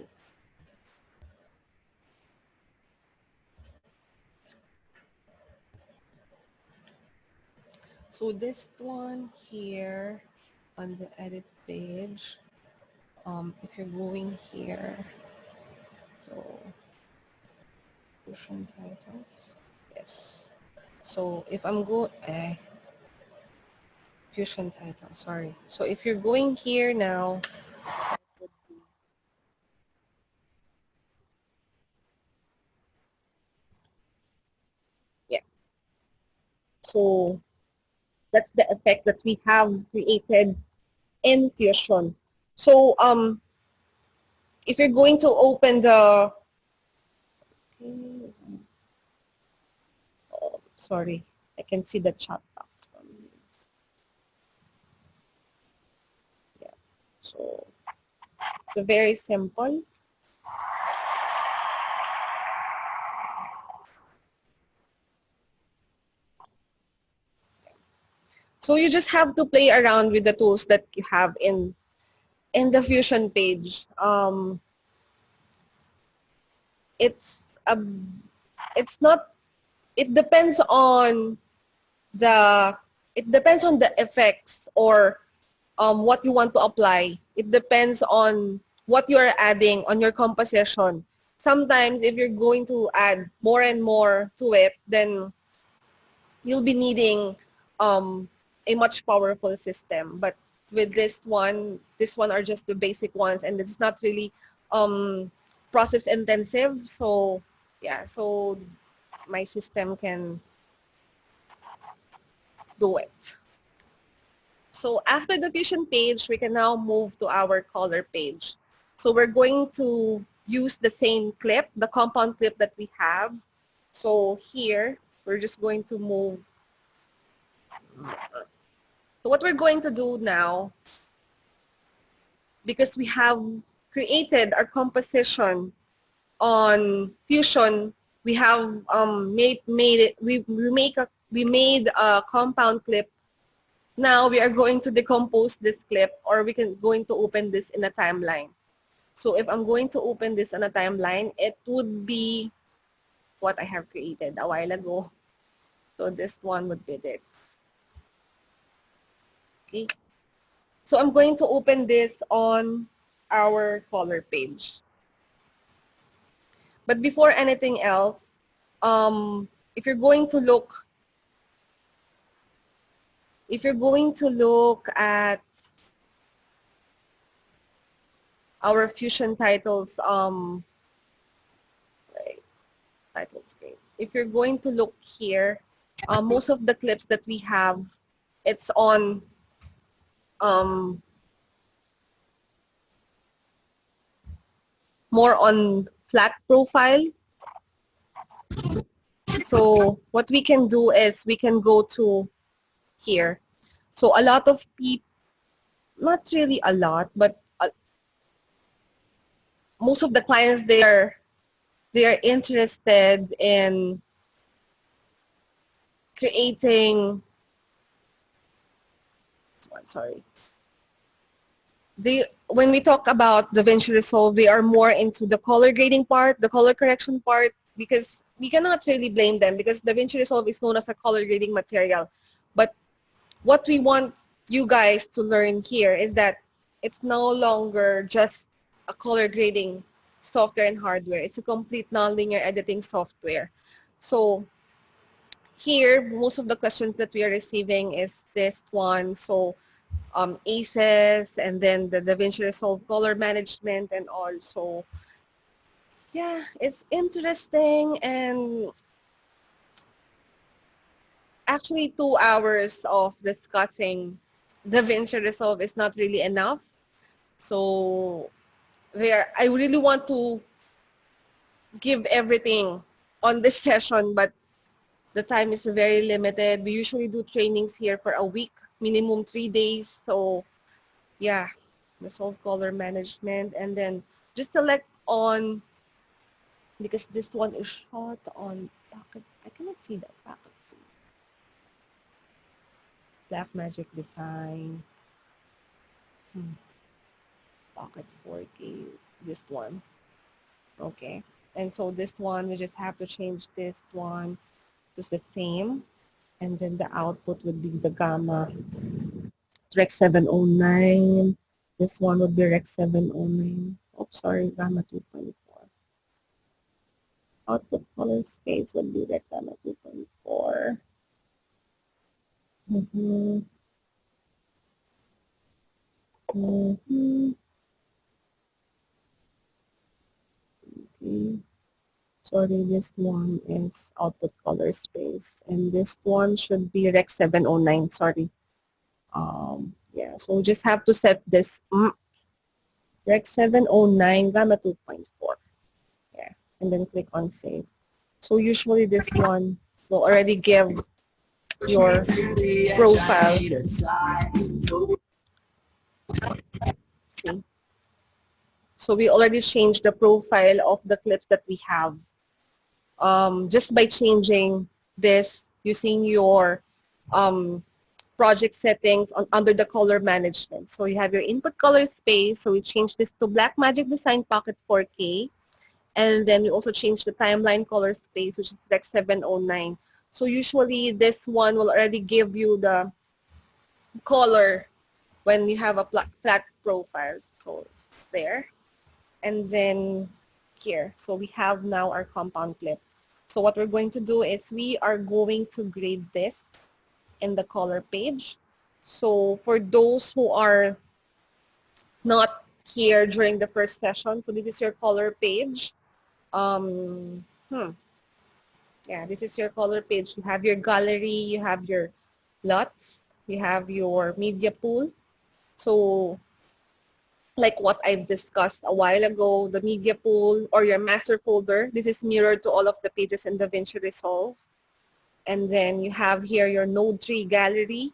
So this one here on the edit page, if you're going here, so Fusion titles, yes. So if I'm Fusion title, sorry. So if you're going here now, yeah. So that's the effect that we have created in Fusion. So if you're going to open the, okay, sorry, I can see the chat box from here. Yeah, so it's very simple. So you just have to play around with the tools that you have in the Fusion page. It's a, it's not, it depends on the, effects or what you want to apply. It depends on what you are adding on your composition. Sometimes if you're going to add more and more to it, then you'll be needing a much powerful system. But with this one are just the basic ones, and it's not really process intensive. So yeah, so my system can do it. So after the Fusion page, we can now move to our color page. So we're going to use the same clip, the compound clip that we have. So here, we're just going to move. So what we're going to do now, because we have created our composition on Fusion, we have we made a compound clip. Now we are going to decompose this clip, or we can going to open this in a timeline. So if I'm going to open this on a timeline, it would be what I have created a while ago. So this one would be this. Okay. So I'm going to open this on our color page. But before anything else, if you're going to look at our fusion titles, title screen. If you're going to look here, most of the clips that we have, it's on more on flat profile. So what we can do is we can go to here. So a lot of people, not really a lot, but most of the clients, they are interested in creating, sorry. When we talk about Davncci Resolve, they are more into the color grading part, the color correction part, because we cannot really blame them because Davncci Resolve is known as a color grading material. But what we want you guys to learn here is that it's no longer just a color grading software and hardware. It's a complete nonlinear editing software. So here, most of the questions that we are receiving is this one. So ACES, and then the Davncci Resolve color management, and also, yeah, it's interesting. And actually 2 hours of discussing Davncci Resolve is not really enough. So I really want to give everything on this session, but the time is very limited. We usually do trainings here for a week, minimum 3 days. So yeah, Resolve color management, and then just select on, because this one is shot on packet. I cannot see that packet. Blackmagic design. Pocket 4K, this one. Okay. And so this one, we just have to change this one to the same. And then the output would be the gamma Rec 709. This one would be Rec 709. Oh, sorry, gamma 2.4. Output color space would be Rec gamma 2.4. Mm-hmm. Mm-hmm. Okay. Sorry, this one is output color space, and this one should be Rec 709. Sorry. Yeah, so we just have to set this Rec 709 gamma 2.4. Yeah, and then click on save. So usually this one will already give your profile. See? So we already changed the profile of the clips that we have. Just by changing this using your project settings under the color management. So you have your input color space. So we changed this to Blackmagic Design Pocket 4K. And then we also changed the timeline color space, which is Rec 709. So usually this one will already give you the color when you have a flat profile. So there. And then here. So we have now our compound clip. So what we're going to do is we are going to grade this in the color page. So for those who are not here during the first session, so this is your color page. Yeah, this is your color page. You have your gallery, you have your LUTs, you have your media pool. So like what I've discussed a while ago, the media pool or your master folder, this is mirrored to all of the pages in Davncci Resolve. And then you have here your node tree gallery.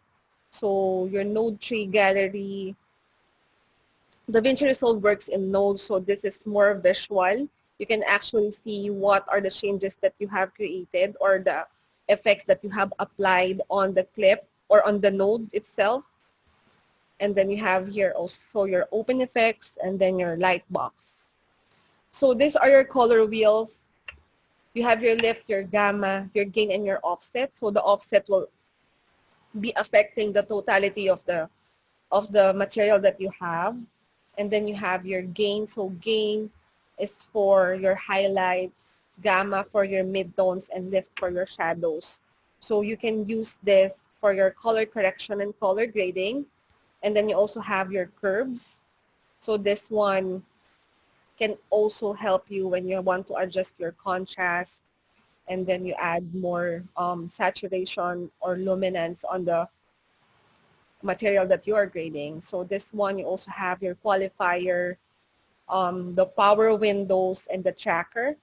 So your node tree gallery, Davncci Resolve works in nodes, so this is more visual. You can actually see what are the changes that you have created or the effects that you have applied on the clip or on the node itself. And then you have here also your open effects and then your light box. So these are your color wheels. You have your lift, your gamma, your gain, and your offset. So the offset will be affecting the totality of the material that you have. And then you have your gain. So gain is for your highlights, gamma for your midtones, and lift for your shadows. So you can use this for your color correction and color grading. And then you also have your curves. So this one can also help you when you want to adjust your contrast, and then you add more saturation or luminance on the material that you are grading. So this one, you also have your qualifier, the power windows, and the tracker.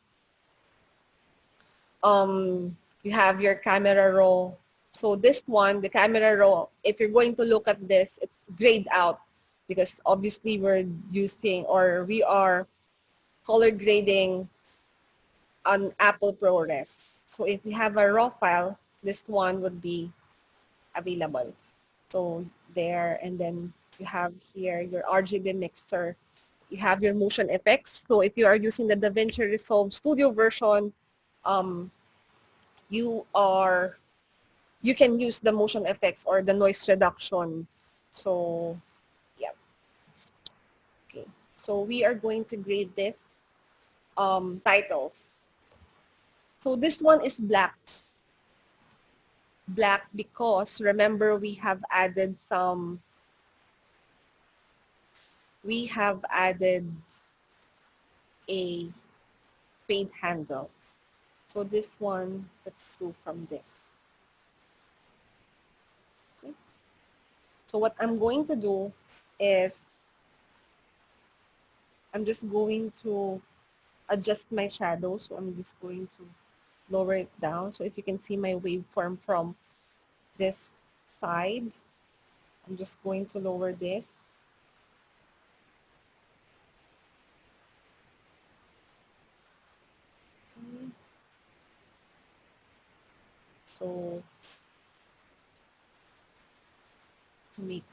You have your camera roll. So this one, the camera roll, if you're going to look at this, it's grayed out because obviously we're using, or we are color grading on Apple ProRes. So if you have a raw file, this one would be available. So there, and then you have here your RGB mixer. You have your motion effects. So if you are using the DaVinci Resolve Studio version, um, you can use the motion effects or the noise reduction. So yeah, okay. So we are going to grade this titles. So this one is black. Black because remember we have added a fade handle. So this one, let's do from this. See? So what I'm going to do is I'm just going to adjust my shadow. So I'm just going to lower it down. So if you can see my waveform from this side, I'm just going to lower this. So to make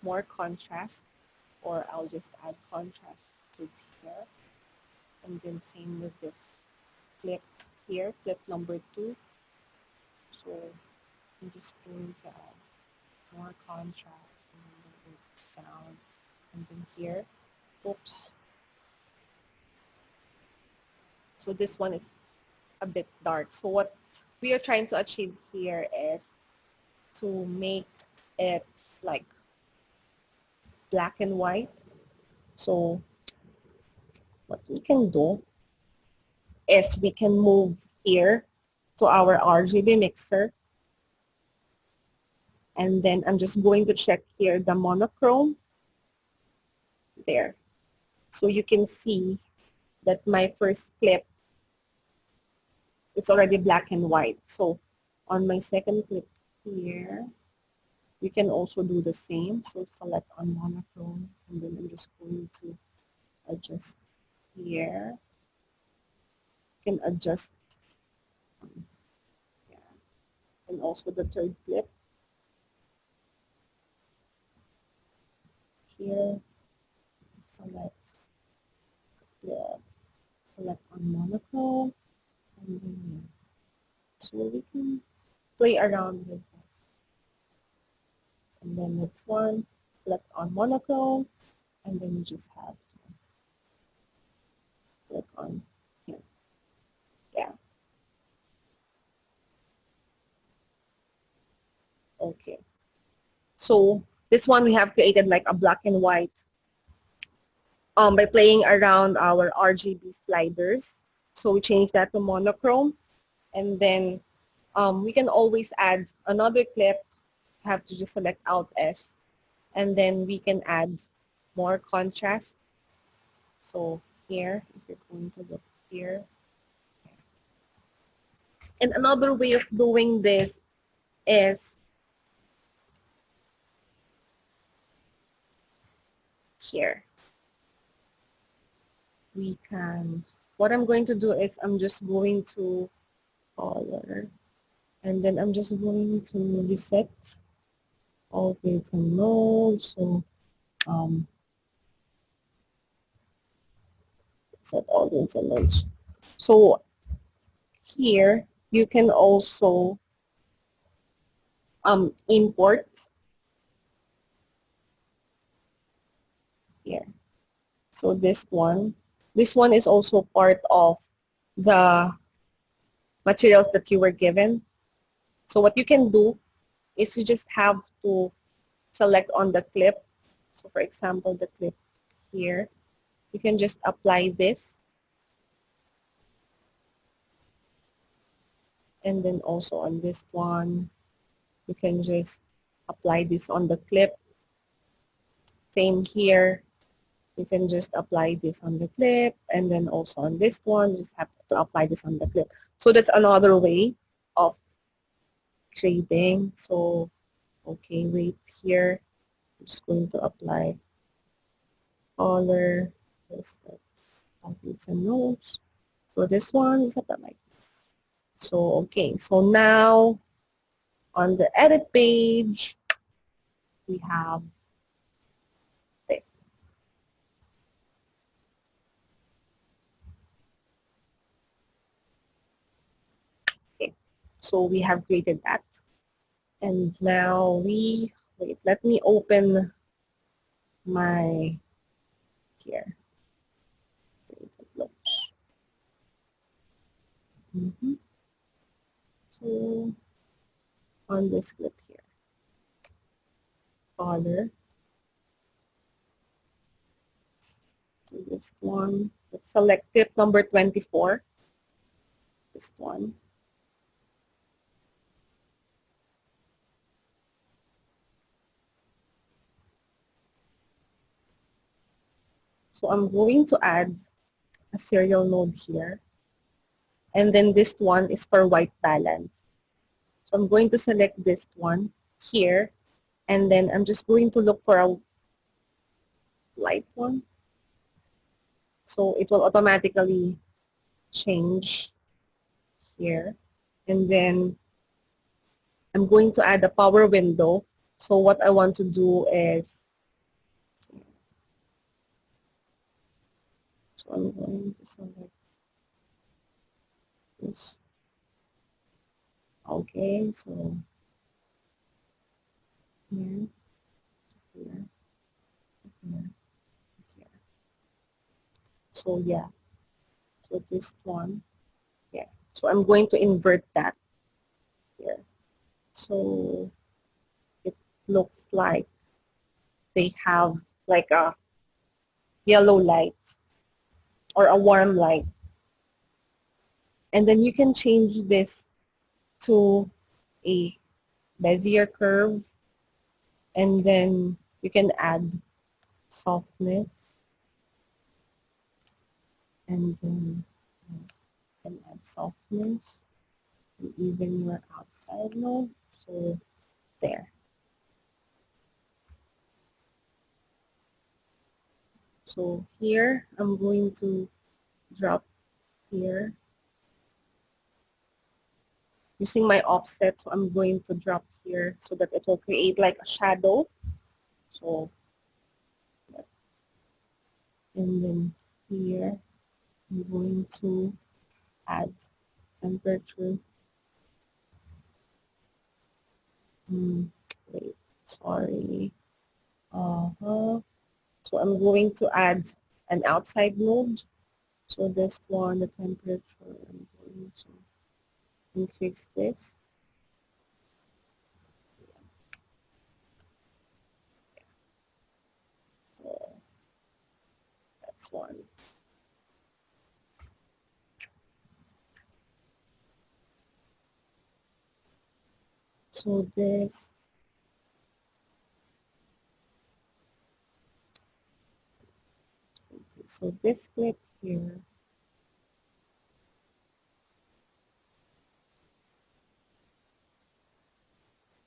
more contrast, or I'll just add contrast to here. And then same with this clip here, clip number 2. So I'm just going to add more contrast, and then it down, and then here, oops. So this one is a bit dark. So what we are trying to achieve here is to make it like black and white. So what we can do is we can move here to our RGB mixer. And then I'm just going to check here the monochrome there. So you can see that my first clip, it's already black and white. So on my second clip here, you can also do the same. So select on monochrome, and then I'm just going to adjust here. You can adjust, yeah. And also the third clip here, select, yeah, select on monochrome, and then yeah. So we can play around with this. And then next one, select on monochrome, and then you just have to click on here. Yeah. Okay. So this one we have created like a black and white by playing around our RGB sliders. So we change that to monochrome, and then we can always add another clip. Have to just select Alt S, and then we can add more contrast. So here, if you're going to look here. And another way of doing this is here. We can, what I'm going to do is I'm just going to color, and then I'm just going to reset all these and nodes. So set all these and nodes. So here you can also import here. So this one is also part of the materials that you were given. So what you can do is you just have to select on the clip. So for example, the clip here, you can just apply this. And then also on this one, you can just apply this on the clip. Same here. You can just apply this on the clip, and then also on this one, you just have to apply this on the clip. So that's another way of shading. So, okay, wait here. I'm just going to apply color. This, it's a nose. So this one is about like this. So, okay, so now on the edit page, we have this. Okay, so we have created that. And now wait, let me open my, here. So on this clip here, color. So this one, let's select tip number 24. This one. So I'm going to add a serial node here. And then this one is for white balance. So I'm going to select this one here. And then I'm just going to look for a light one. So it will automatically change here. And then I'm going to add a power window. So what I want to do is, so I'm going to select this. Okay, so here, here, here, here. So yeah, so this one, yeah. So I'm going to invert that here. So it looks like they have like a yellow light or a warm light. And then you can change this to a Bezier curve, and then you can add softness, and then you can add softness, and even your outside node. So there. So here I'm going to drop here using my offset. So I'm going to drop here so that it will create like a shadow. So, and then here I'm going to add temperature. Wait, sorry. So I'm going to add an outside node. So this one, the temperature, I'm going to increase this. So that's one. So this, so this clip here,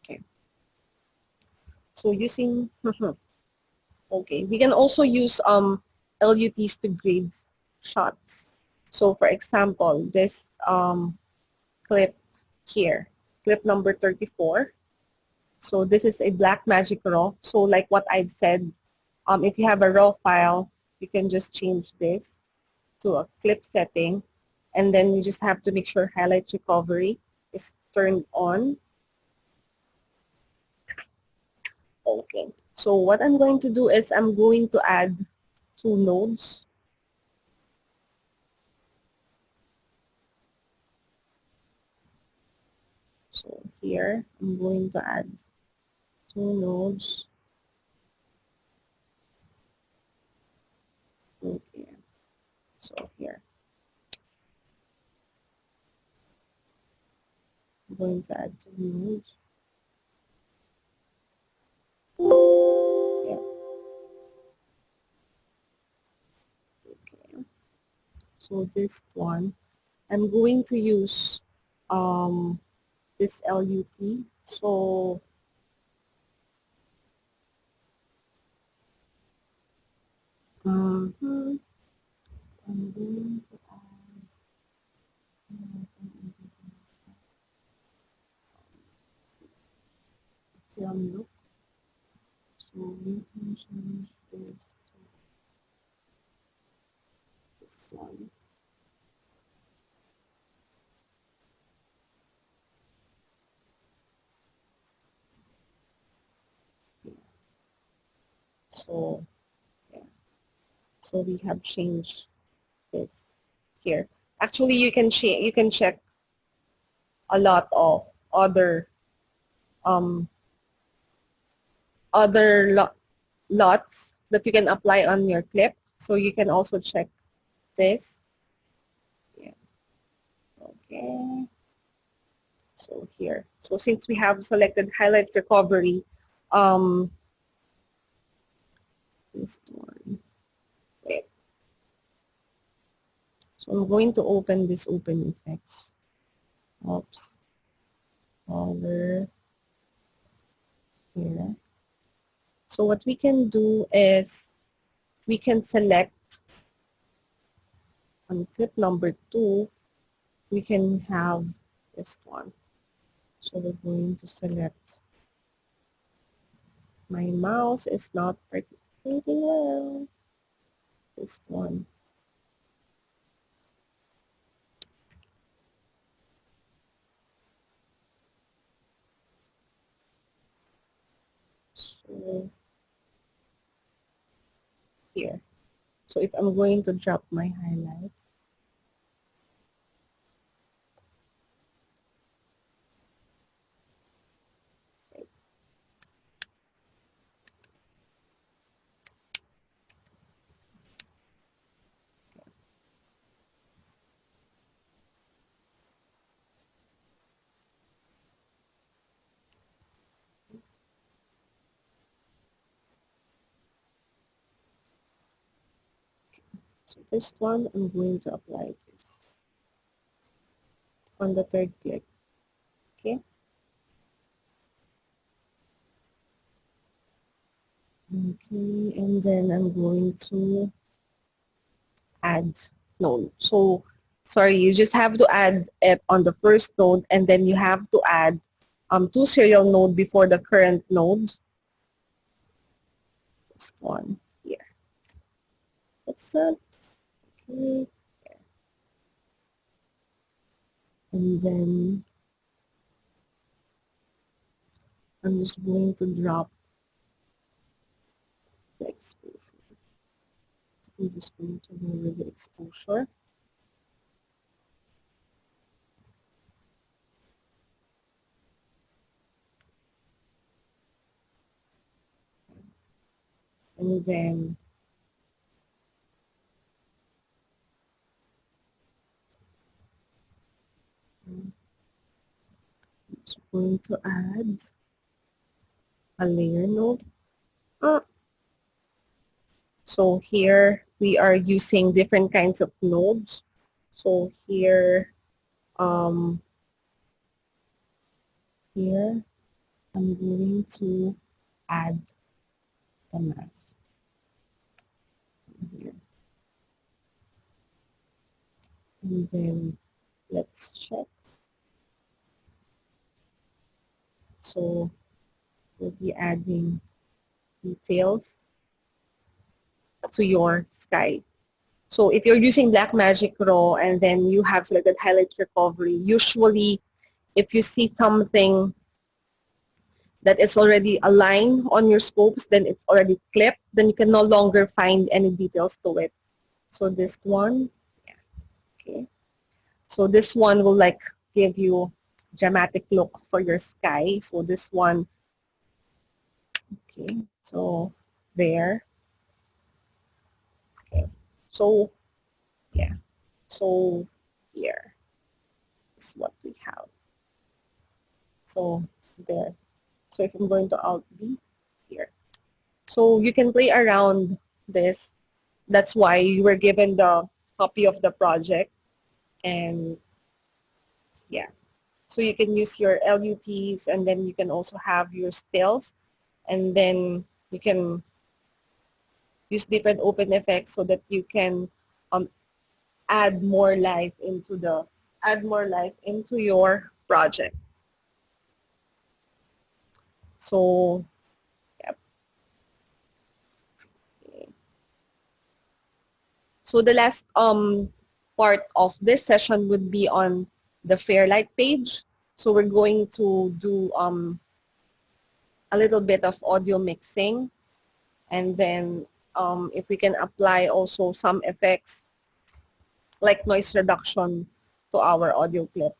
okay. So using, okay, we can also use LUTs to grade shots. So for example, this clip here, clip number 34. So this is a Blackmagic RAW. So like what I've said, if you have a RAW file, you can just change this to a clip setting, and then you just have to make sure highlight recovery is turned on. Okay, so what I'm going to do is I'm going to add 2 nodes. So here, I'm going to add 2 nodes. Okay. So here, I'm going to add 2 nodes. Yeah. Okay. So this one, I'm going to use this LUT. So I'm going to add film look. So we can change this to this one. Yeah. So yeah. So we have changed this here. Actually, you can check a lot of other um other lots that you can apply on your clip. So you can also check this. Yeah. Okay. So here. So since we have selected highlight recovery, um, this one. Wait. So I'm going to open this open effects. Oops. Over here. So what we can do is we can select on clip number 2, we can have this one. So we're going to select. My mouse is not participating well. This one. So here. So if I'm going to drop my highlights, so this one, I'm going to apply this on the 3rd clip. Okay. Okay, and then I'm going to add node. So, sorry, you just have to add it on the first node, and then you have to add 2 serial node before the current node. This one here. That's it. Okay. And then I'm just going to drop the exposure. I'm just going to lower the exposure. And then I'm just going to add a layer node. So here we are using different kinds of nodes. So here, here I'm going to add the mask here. And then let's check. So we'll be adding details to your sky. So if you're using Blackmagic Raw and then you have selected highlight recovery, usually if you see something that is already aligned on your scopes, then it's already clipped, then you can no longer find any details to it. So this one, yeah, okay. So this one will like give you dramatic look for your sky. So this one, okay, so there. Okay, so yeah, so here is what we have. So there. So if I'm going to Alt V here. So you can play around this. That's why you were given the copy of the project. And yeah, so you can use your LUTs, and then you can also have your stills, and then you can use different open effects so that you can um, add more life into your project. So yeah. So the last part of this session would be on the Fairlight page. So we're going to do a little bit of audio mixing, and then if we can apply also some effects like noise reduction to our audio clip.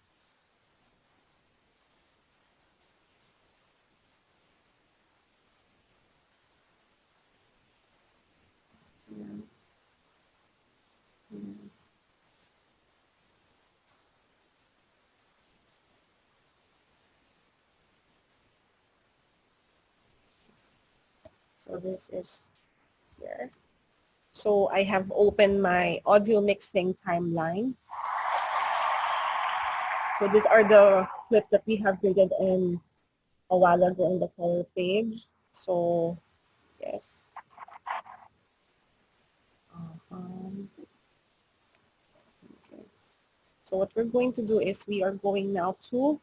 So this is here. So I have opened my audio mixing timeline. So these are the clips that we have created in a while ago in the color page. So yes. Okay. So what we're going to do is we are going now to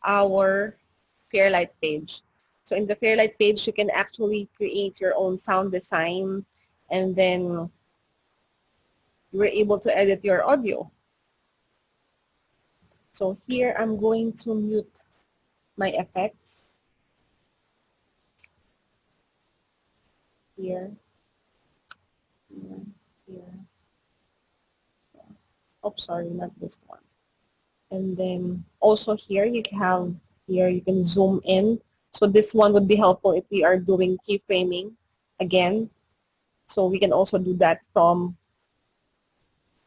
our Fairlight page. So in the Fairlight page, you can actually create your own sound design, and then you were able to edit your audio. So here I'm going to mute my effects. Here, here, here. Oh, sorry, not this one. And then also here you have, here you can zoom in. So this one would be helpful if we are doing keyframing again. So we can also do that from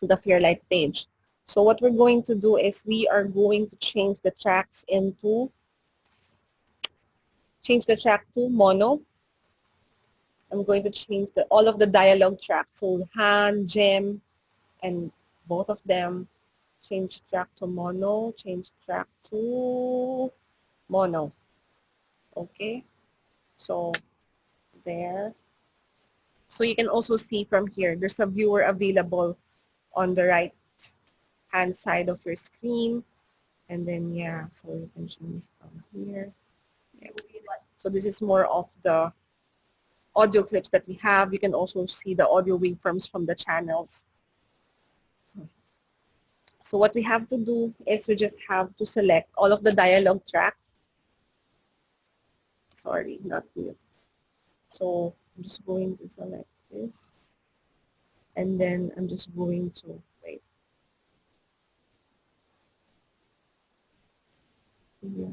the Fairlight page. So what we're going to do is we are going to change the track to mono. I'm going to change all of the dialogue tracks. So Han, Jem, and both of them. Change track to mono, change track to mono. Okay, so there. So you can also see from here, there's a viewer available on the right hand side of your screen. And then, yeah, so you can change from here. Yeah. So this is more of the audio clips that we have. You can also see the audio waveforms from the channels. So what we have to do is we just have to select all of the dialogue tracks. Sorry, not mute. So I'm just going to select this. And then I'm just going to, wait. Yeah.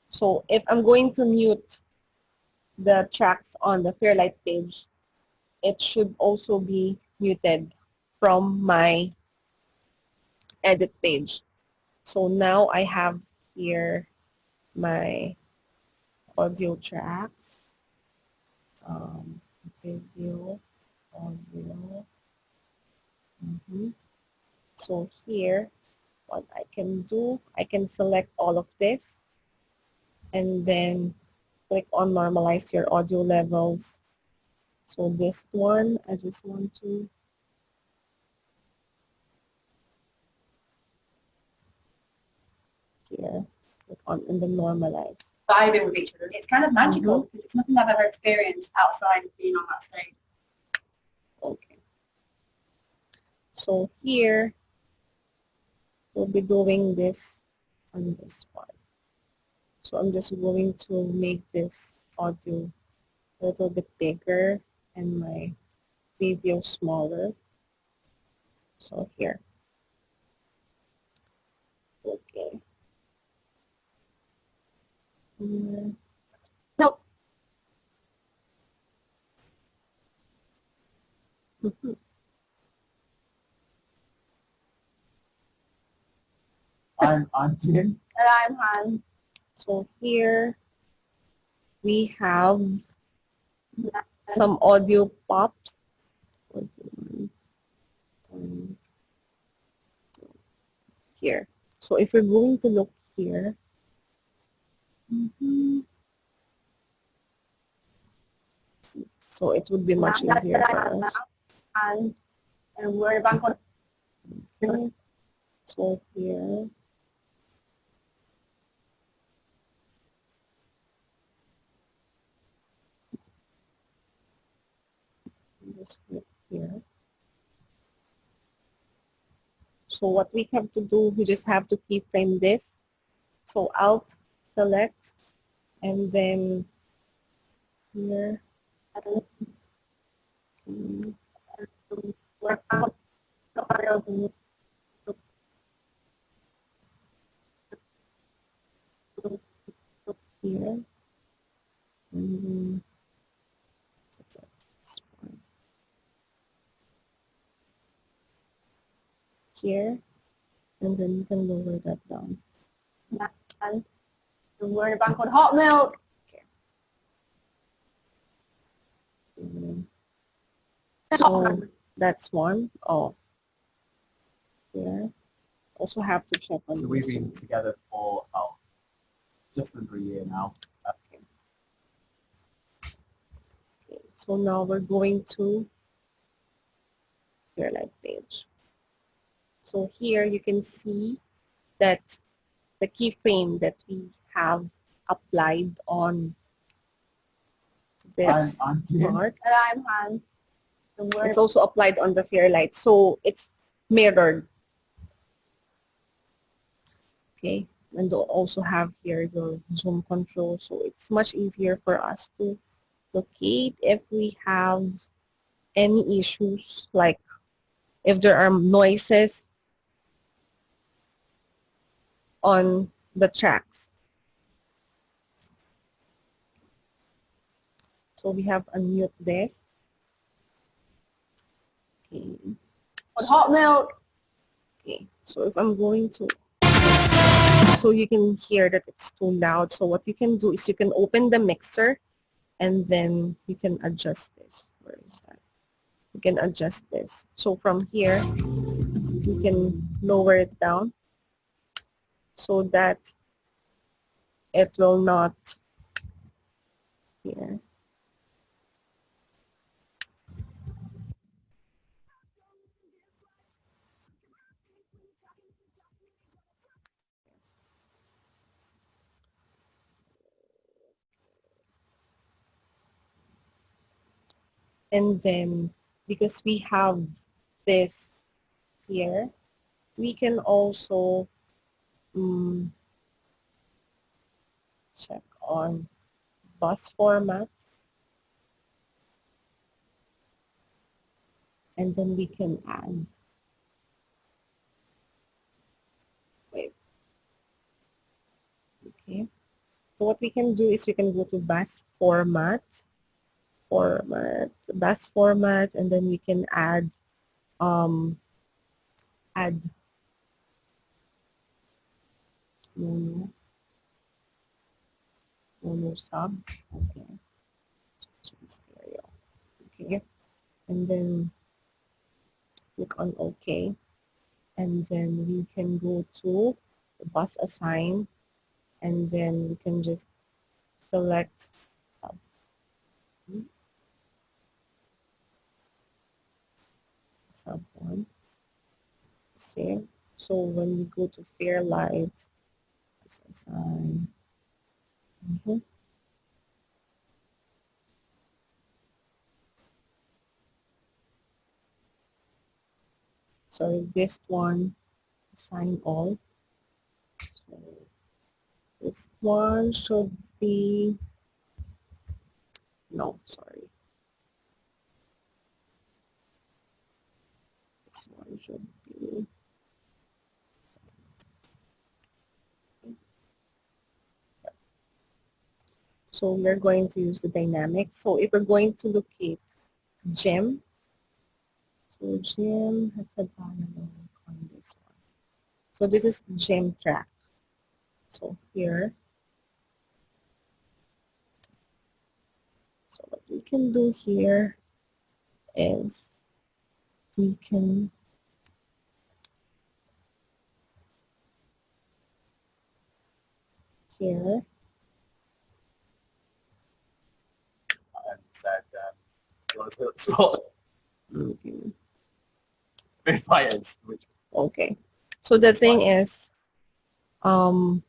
So if I'm going to mute the tracks on the Fairlight page, it should also be muted from my edit page. So now I have here my audio tracks, video, audio. So here, what I can do, I can select all of this and then click on normalize your audio levels. So this one, I just want to here, click on and then normalize. Vibing with each other. It's kind of magical because it's nothing I've ever experienced outside of being on that stage. Okay. So here, we'll be doing this on this part. So I'm just going to make this audio a little bit bigger and my video smaller. So here. Okay. Mm, No. mhm. I'm Jim. And I'm Han. So here we have some audio pops. Here. So if we're going to look here, so it would be much That's easier the for right us. and we're back on. Okay. So here, just click here. So what we have to do, we just have to keyframe this. So Alt, select, and then here, We're out. here, and then here, and then you can lower that down. And we're back on hot milk. So that's one. Oh, here. Also have to check on So this we've been one. together for just under a year now. Okay. So now we're going to your live page. So here you can see that the keyframe that we have applied on this I'm Jim. part, And I'm Han. And we're it's also applied on the Fairlight. So it's mirrored. Okay. And they'll also have here your zoom control. So it's much easier for us to locate if we have any issues, like if there are noises on the tracks. So we have unmute this. Okay. on hot milk. Okay. So if I'm going to, so you can hear that it's too loud. So what you can do is you can open the mixer and then you can adjust this. Where is that? You can adjust this. So from here, you can lower it down so that it will not here. And then because we have this here, we can also check on bus format, and then we can add, wait, okay. So what we can do is we can go to bus bus format, and then we can um, add mono, mono sub, okay, so stereo, okay, and then click on OK, and then we can go to the bus assign, and then we can just select sub, sub one, save. So when we go to Fairlight, bus assign, sorry, this one, assign all. So this one should be, no, sorry. This one should be So we're going to use the dynamics. So if we're going to locate Jim, so Jim has a dialog on this one. So this is Jim track. So here, so what we can do here is we can here And said, do you want to spot okay. the fighters? Which Okay. So the thing is, the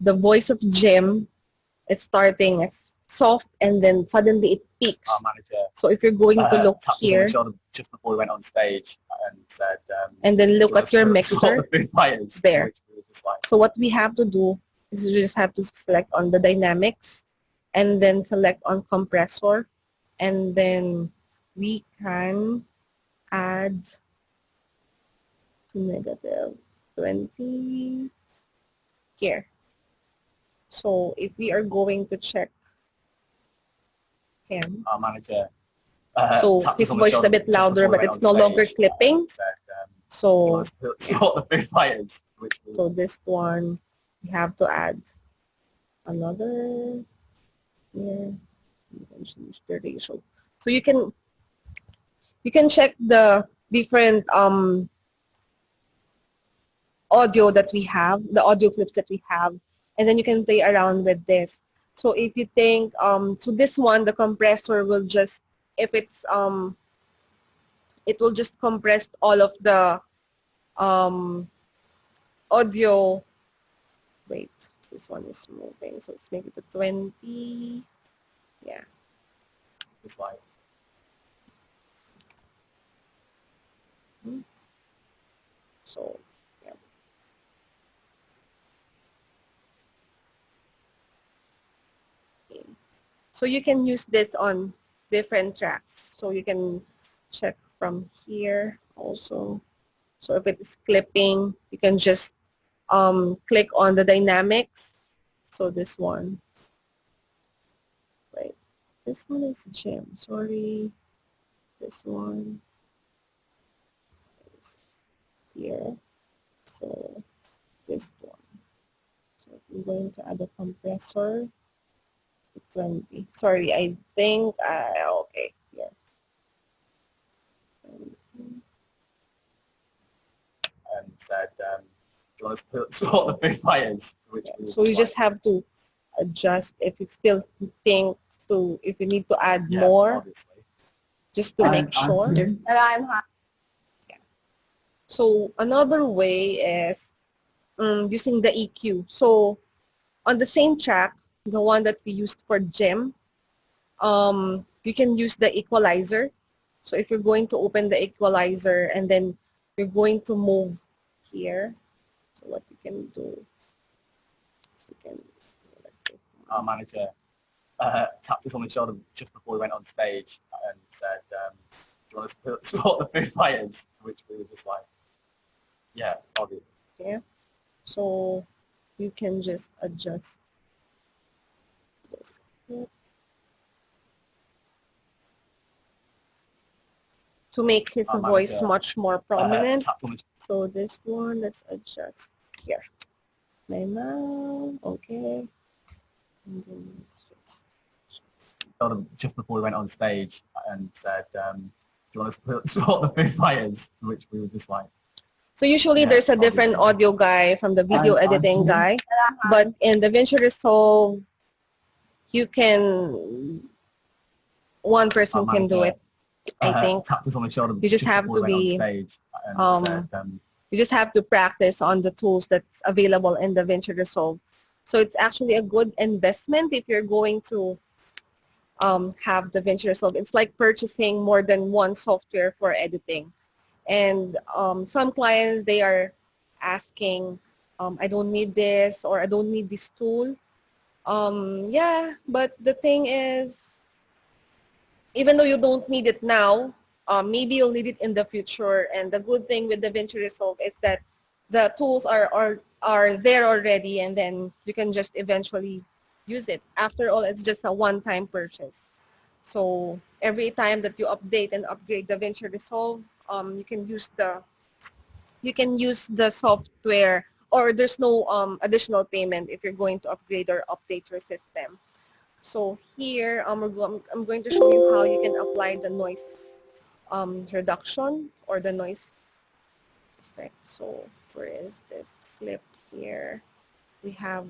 voice of Jim is starting as soft and then suddenly it peaks. our manager So if you're going to look tapped us on here the shoulder just before we went on stage and said, and then look at your spot mixer, the fighters? there. Which we were just like, so what we have to do is we just have to select on the dynamics and then select on compressor, and then we can add to -20 here. So if we are going to check him, our manager so tapped his us on the voice is a shoulder bit just louder, before we but went it's on no longer stage clipping. and said, do you So want to spot the fighters? Which we so this one, we have to add another here. You can change the ratio. So you can check the different audio that we have, the audio clips that we have, and then you can play around with this. So if you think so this one, the compressor will just, if it's it will just compress all of the audio. Wait, this one is moving, so let's make it to 20. Yeah. was like, So, yeah. Okay. So you can use this on different tracks. So you can check from here also. So if it is clipping, you can just click on the dynamics. So this one. Right. This one is Jim. Sorry. This one is here. So this one. So if we're going to add a compressor, 20. Sorry, I think, okay, yeah. and said, do you want to spot the fighters? Which we were So you just like, have to adjust if you still think to, if you need to add yeah, more, obviously. just to make sure. And I'm happy. So another way is using the EQ. So on the same track, the one that we used for Jim, you can use the equalizer. So if you're going to open the equalizer and then you're going to move here, so what you can do, you can Our manager tapped us on the shoulder just before we went on stage and said, do you want to spot the fighters? Which we were just like, yeah, obviously. yeah. So you can just adjust this to make his Our voice manager, much more prominent. tapped on the So this one, let's adjust here. My mouth, okay. And then let's just, shoulder just before we went on stage and said, do you want to spot the fighters? Which we were just like, so usually yeah, there's a different obviously. audio guy from the video editing guy, but in DaVinci Resolve, you can, one person Our can do manager, it, I think. tapped us on the shoulder You just have before to we went be, on stage and said, you just have to practice on the tools that's available in DaVinci Resolve. So it's actually a good investment if you're going to have DaVinci Resolve. It's like purchasing more than one software for editing. And some clients, they are asking, I don't need this or I don't need this tool. Yeah, but the thing is, even though you don't need it now, maybe you'll need it in the future. And the good thing with DaVinci Resolve is that the tools are there already, and then you can just eventually use it. After all, it's just a one-time purchase. So every time that you update and upgrade DaVinci Resolve, you can use the software, or there's no additional payment if you're going to upgrade or update your system. So here, I'm going to show you how you can apply the noise reduction or the noise effect. So where is this clip here? We have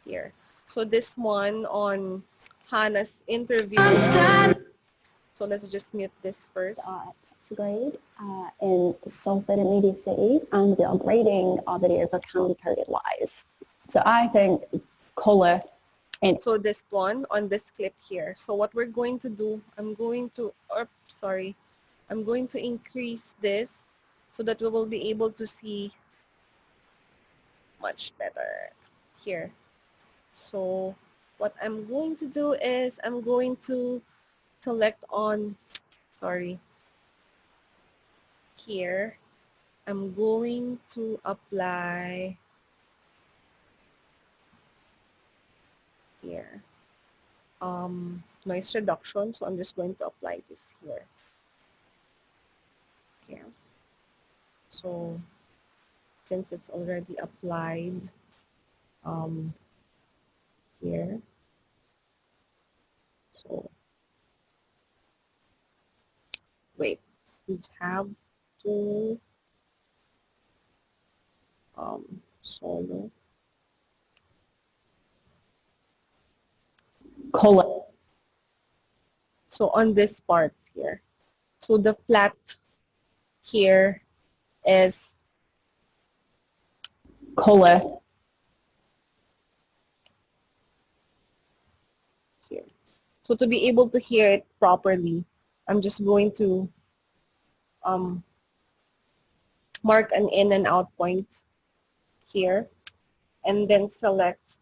here. So this one on Hannah's interview. So let's just mute this first. Tax grade in Salford immediacy and the upgrading of video for candy coated wise. So I think color in So this one on this clip here. So what we're going to do, I'm going to increase this so that we will be able to see much better here. So what I'm going to do is I'm going to select on, here. I'm going to apply here noise reduction. So I'm just going to apply this here. Okay. So since it's already applied here, so wait, we have to solo. color So on this part here, so the flat here is color here. So to be able to hear it properly, I'm just going to mark an in and out point here, and then select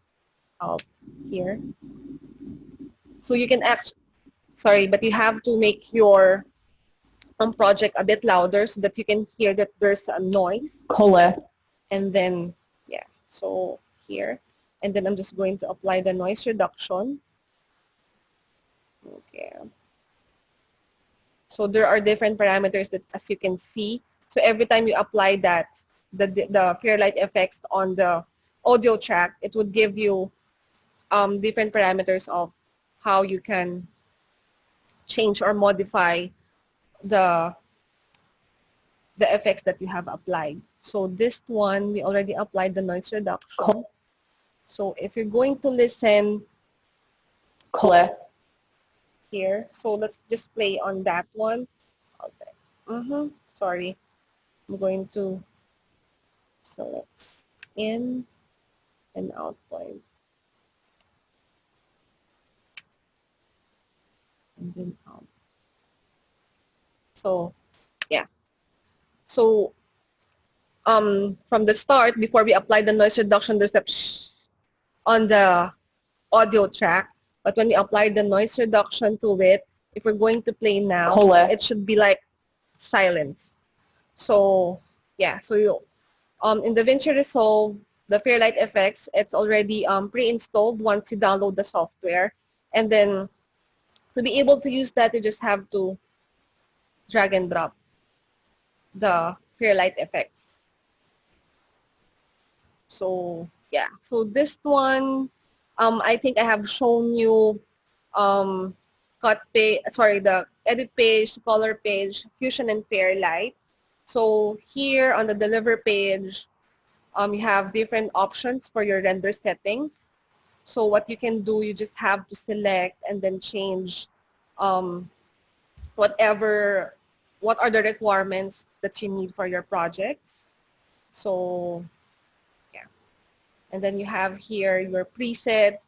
out here. So you can but you have to make your project a bit louder so that you can hear that there's a noise. color And then, yeah, so here. And then I'm just going to apply the noise reduction. Okay. So there are different parameters that, as you can see. So every time you apply that, the Fairlight effects on the audio track, it would give you different parameters of how you can change or modify the effects that you have applied. So this one, we already applied the noise reduction. So if you're going to listen color here, so let's just play on that one. Okay. Sorry. I'm going to select in and out point. And then out. So, yeah. So, from the start, before we apply the noise reduction, there's a on the audio track. But when we apply the noise reduction to it, if we're going to play now, color it should be like silence. So, yeah. So, you, in DaVinci Resolve, the Fairlight effects, it's already pre-installed once you download the software. And then, to be able to use that, you just have to drag and drop the Fairlight effects. So yeah, so this one, I think I have shown you the edit page, color page, Fusion and Fairlight. So here on the deliver page, you have different options for your render settings. So what you can do, you just have to select and then change what are the requirements that you need for your project. So yeah. And then you have here your presets.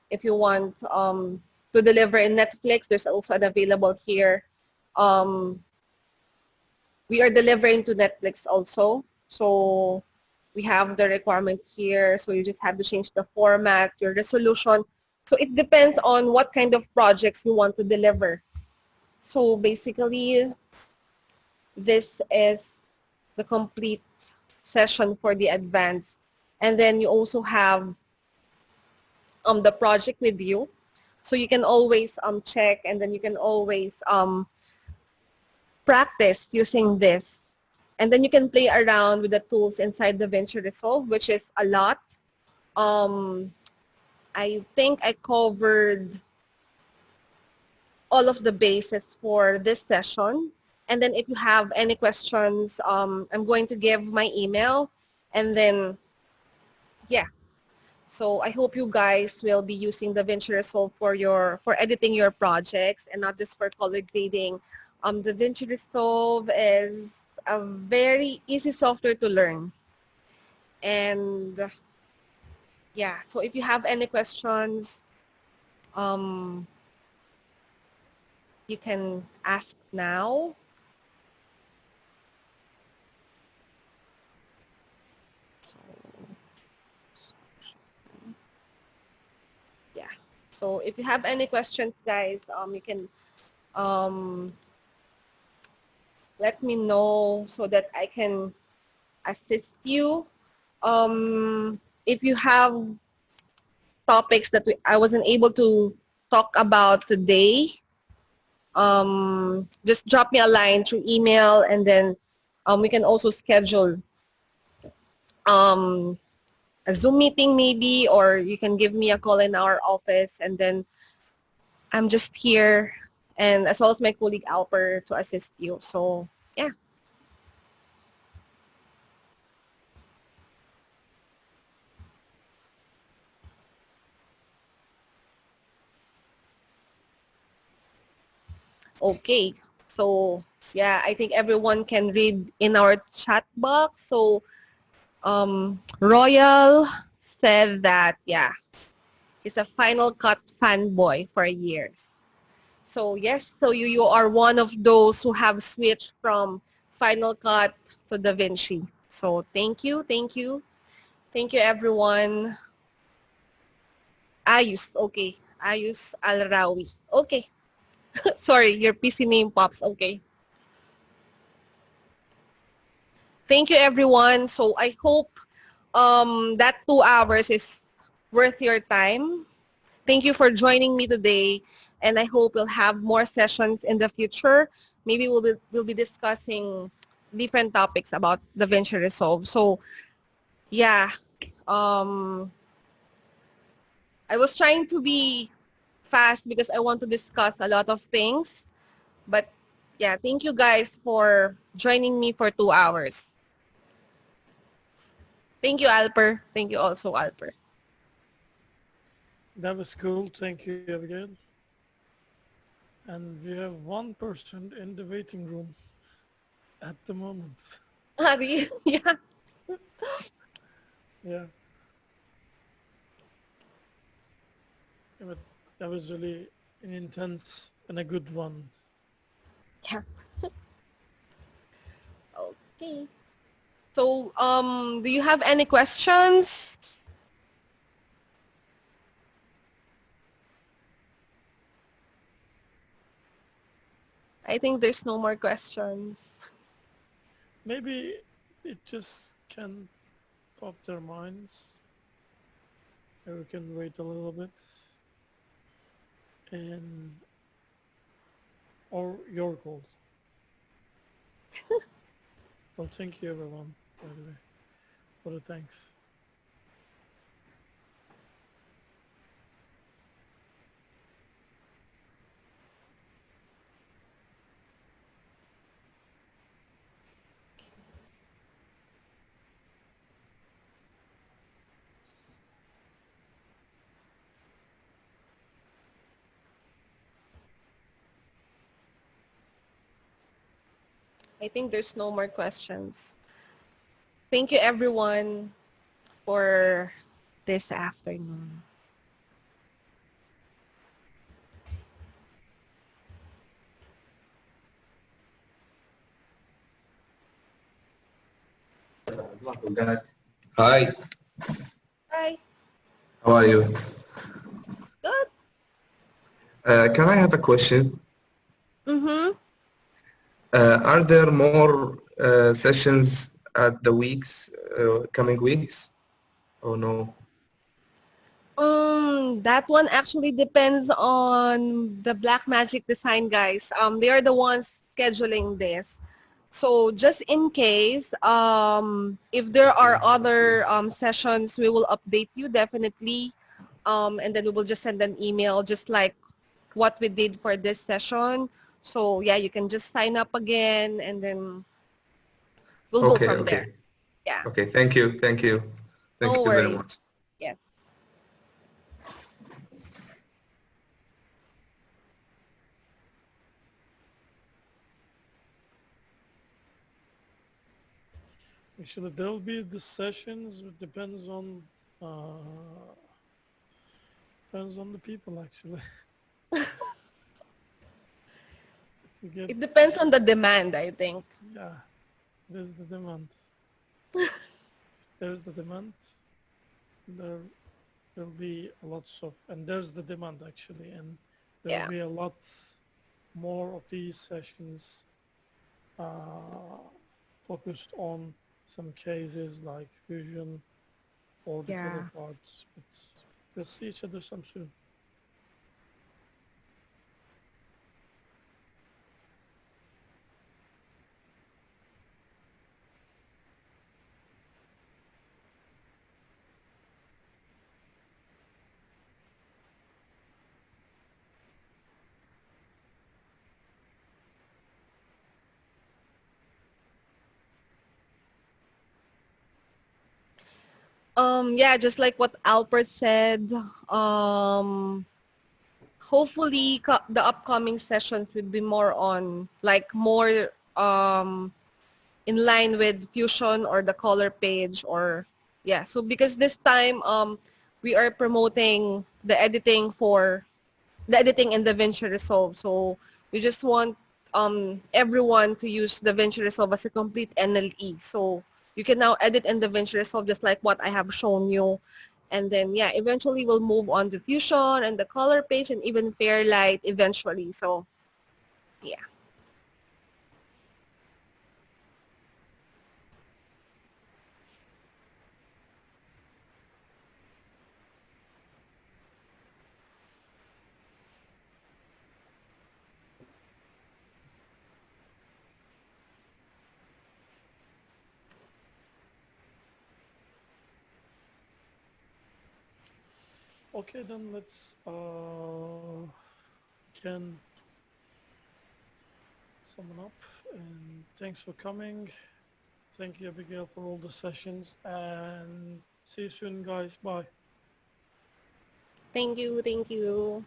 If you want to deliver in Netflix, there's also an available here. We are delivering to Netflix also. So we have the requirement here. So you just have to change the format, your resolution. So it depends on what kind of projects you want to deliver. So basically, this is the complete session for the advanced. And then you also have the project with you. So you can always check, and then you can always practice using this. And then you can play around with the tools inside DaVinci Resolve, which is a lot. I think I covered all of the bases for this session. And then if you have any questions, I'm going to give my email. And then, yeah. So I hope you guys will be using DaVinci Resolve for editing your projects and not just for color grading. DaVinci Resolve is a very easy software to learn. And yeah, so if you have any questions, you can ask now. So, yeah. So if you have any questions, guys, you can let me know so that I can assist you. If you have topics that I wasn't able to talk about today, just drop me a line through email, and then we can also schedule a Zoom meeting maybe, or you can give me a call in our office, and then I'm just here, and as well as my colleague Alper to assist you. So yeah. Okay. So yeah, I think everyone can read in our chat box. So Royal said that, yeah, he's a Final Cut fanboy for years. So yes, so you are one of those who have switched from Final Cut to DaVinci. So thank you, thank you. Thank you, everyone. Ayus, okay. Ayus Alrawi. Okay. Sorry, your PC name pops. Okay. Thank you, everyone. So I hope that 2 hours is worth your time. Thank you for joining me today, and I hope we'll have more sessions in the future. Maybe we'll be discussing different topics about DaVinci Resolve. So yeah, I was trying to be fast because I want to discuss a lot of things. But yeah, thank you guys for joining me for 2 hours. Thank you, Alper. Thank you also, Alper. That was cool. Thank you, Abigail. And we have one person in the waiting room at the moment. Ari, yeah. Yeah. Yeah, but that was really an intense and a good one. Yeah. Okay. So, do you have any questions? I think there's no more questions. Maybe it just can pop their minds. And we can wait a little bit. And or your call. Well, thank you everyone, by the way, for the thanks. I think there's no more questions. Thank you, everyone, for this afternoon. Hi, Bye. how are you? Good. Can I have a question? Mm-hmm. Are there more sessions at the weeks, coming weeks, or no? That one actually depends on the Blackmagic design guys. They are the ones scheduling this. So just in case, if there are other sessions, we will update you definitely. And then we will just send an email just like what we did for this session. So yeah, you can just sign up again and then we'll go Okay, from okay. there. Yeah, Okay, thank you, thank you. Thank no you very worries. much. Yes. Actually, there'll be the sessions. It depends on the people actually. If you get, It depends on the demand, I think. yeah, there's the demand. If there's the demand, there there'll be lots of, and there's the demand actually, and there'll Yeah. be a lot more of these sessions uh, focused on some cases like fusion or the color Yeah. parts. But we'll see each other some soon. Yeah, just like what Alpert said, um, hopefully the upcoming sessions would be more on like more in line with fusion or the color page or yeah. So because this time we are promoting the editing for the editing in DaVinci Resolve. So we just want everyone to use DaVinci Resolve as a complete NLE. So you can now edit in DaVinci Resolve just like what I have shown you. And then, yeah, eventually we'll move on to Fusion and the color page and even Fairlight eventually. So, yeah. Okay, then let's can sum up. And thanks for coming. Thank you, Abigail, for all the sessions. And see you soon, guys. Bye. Thank you. Thank you.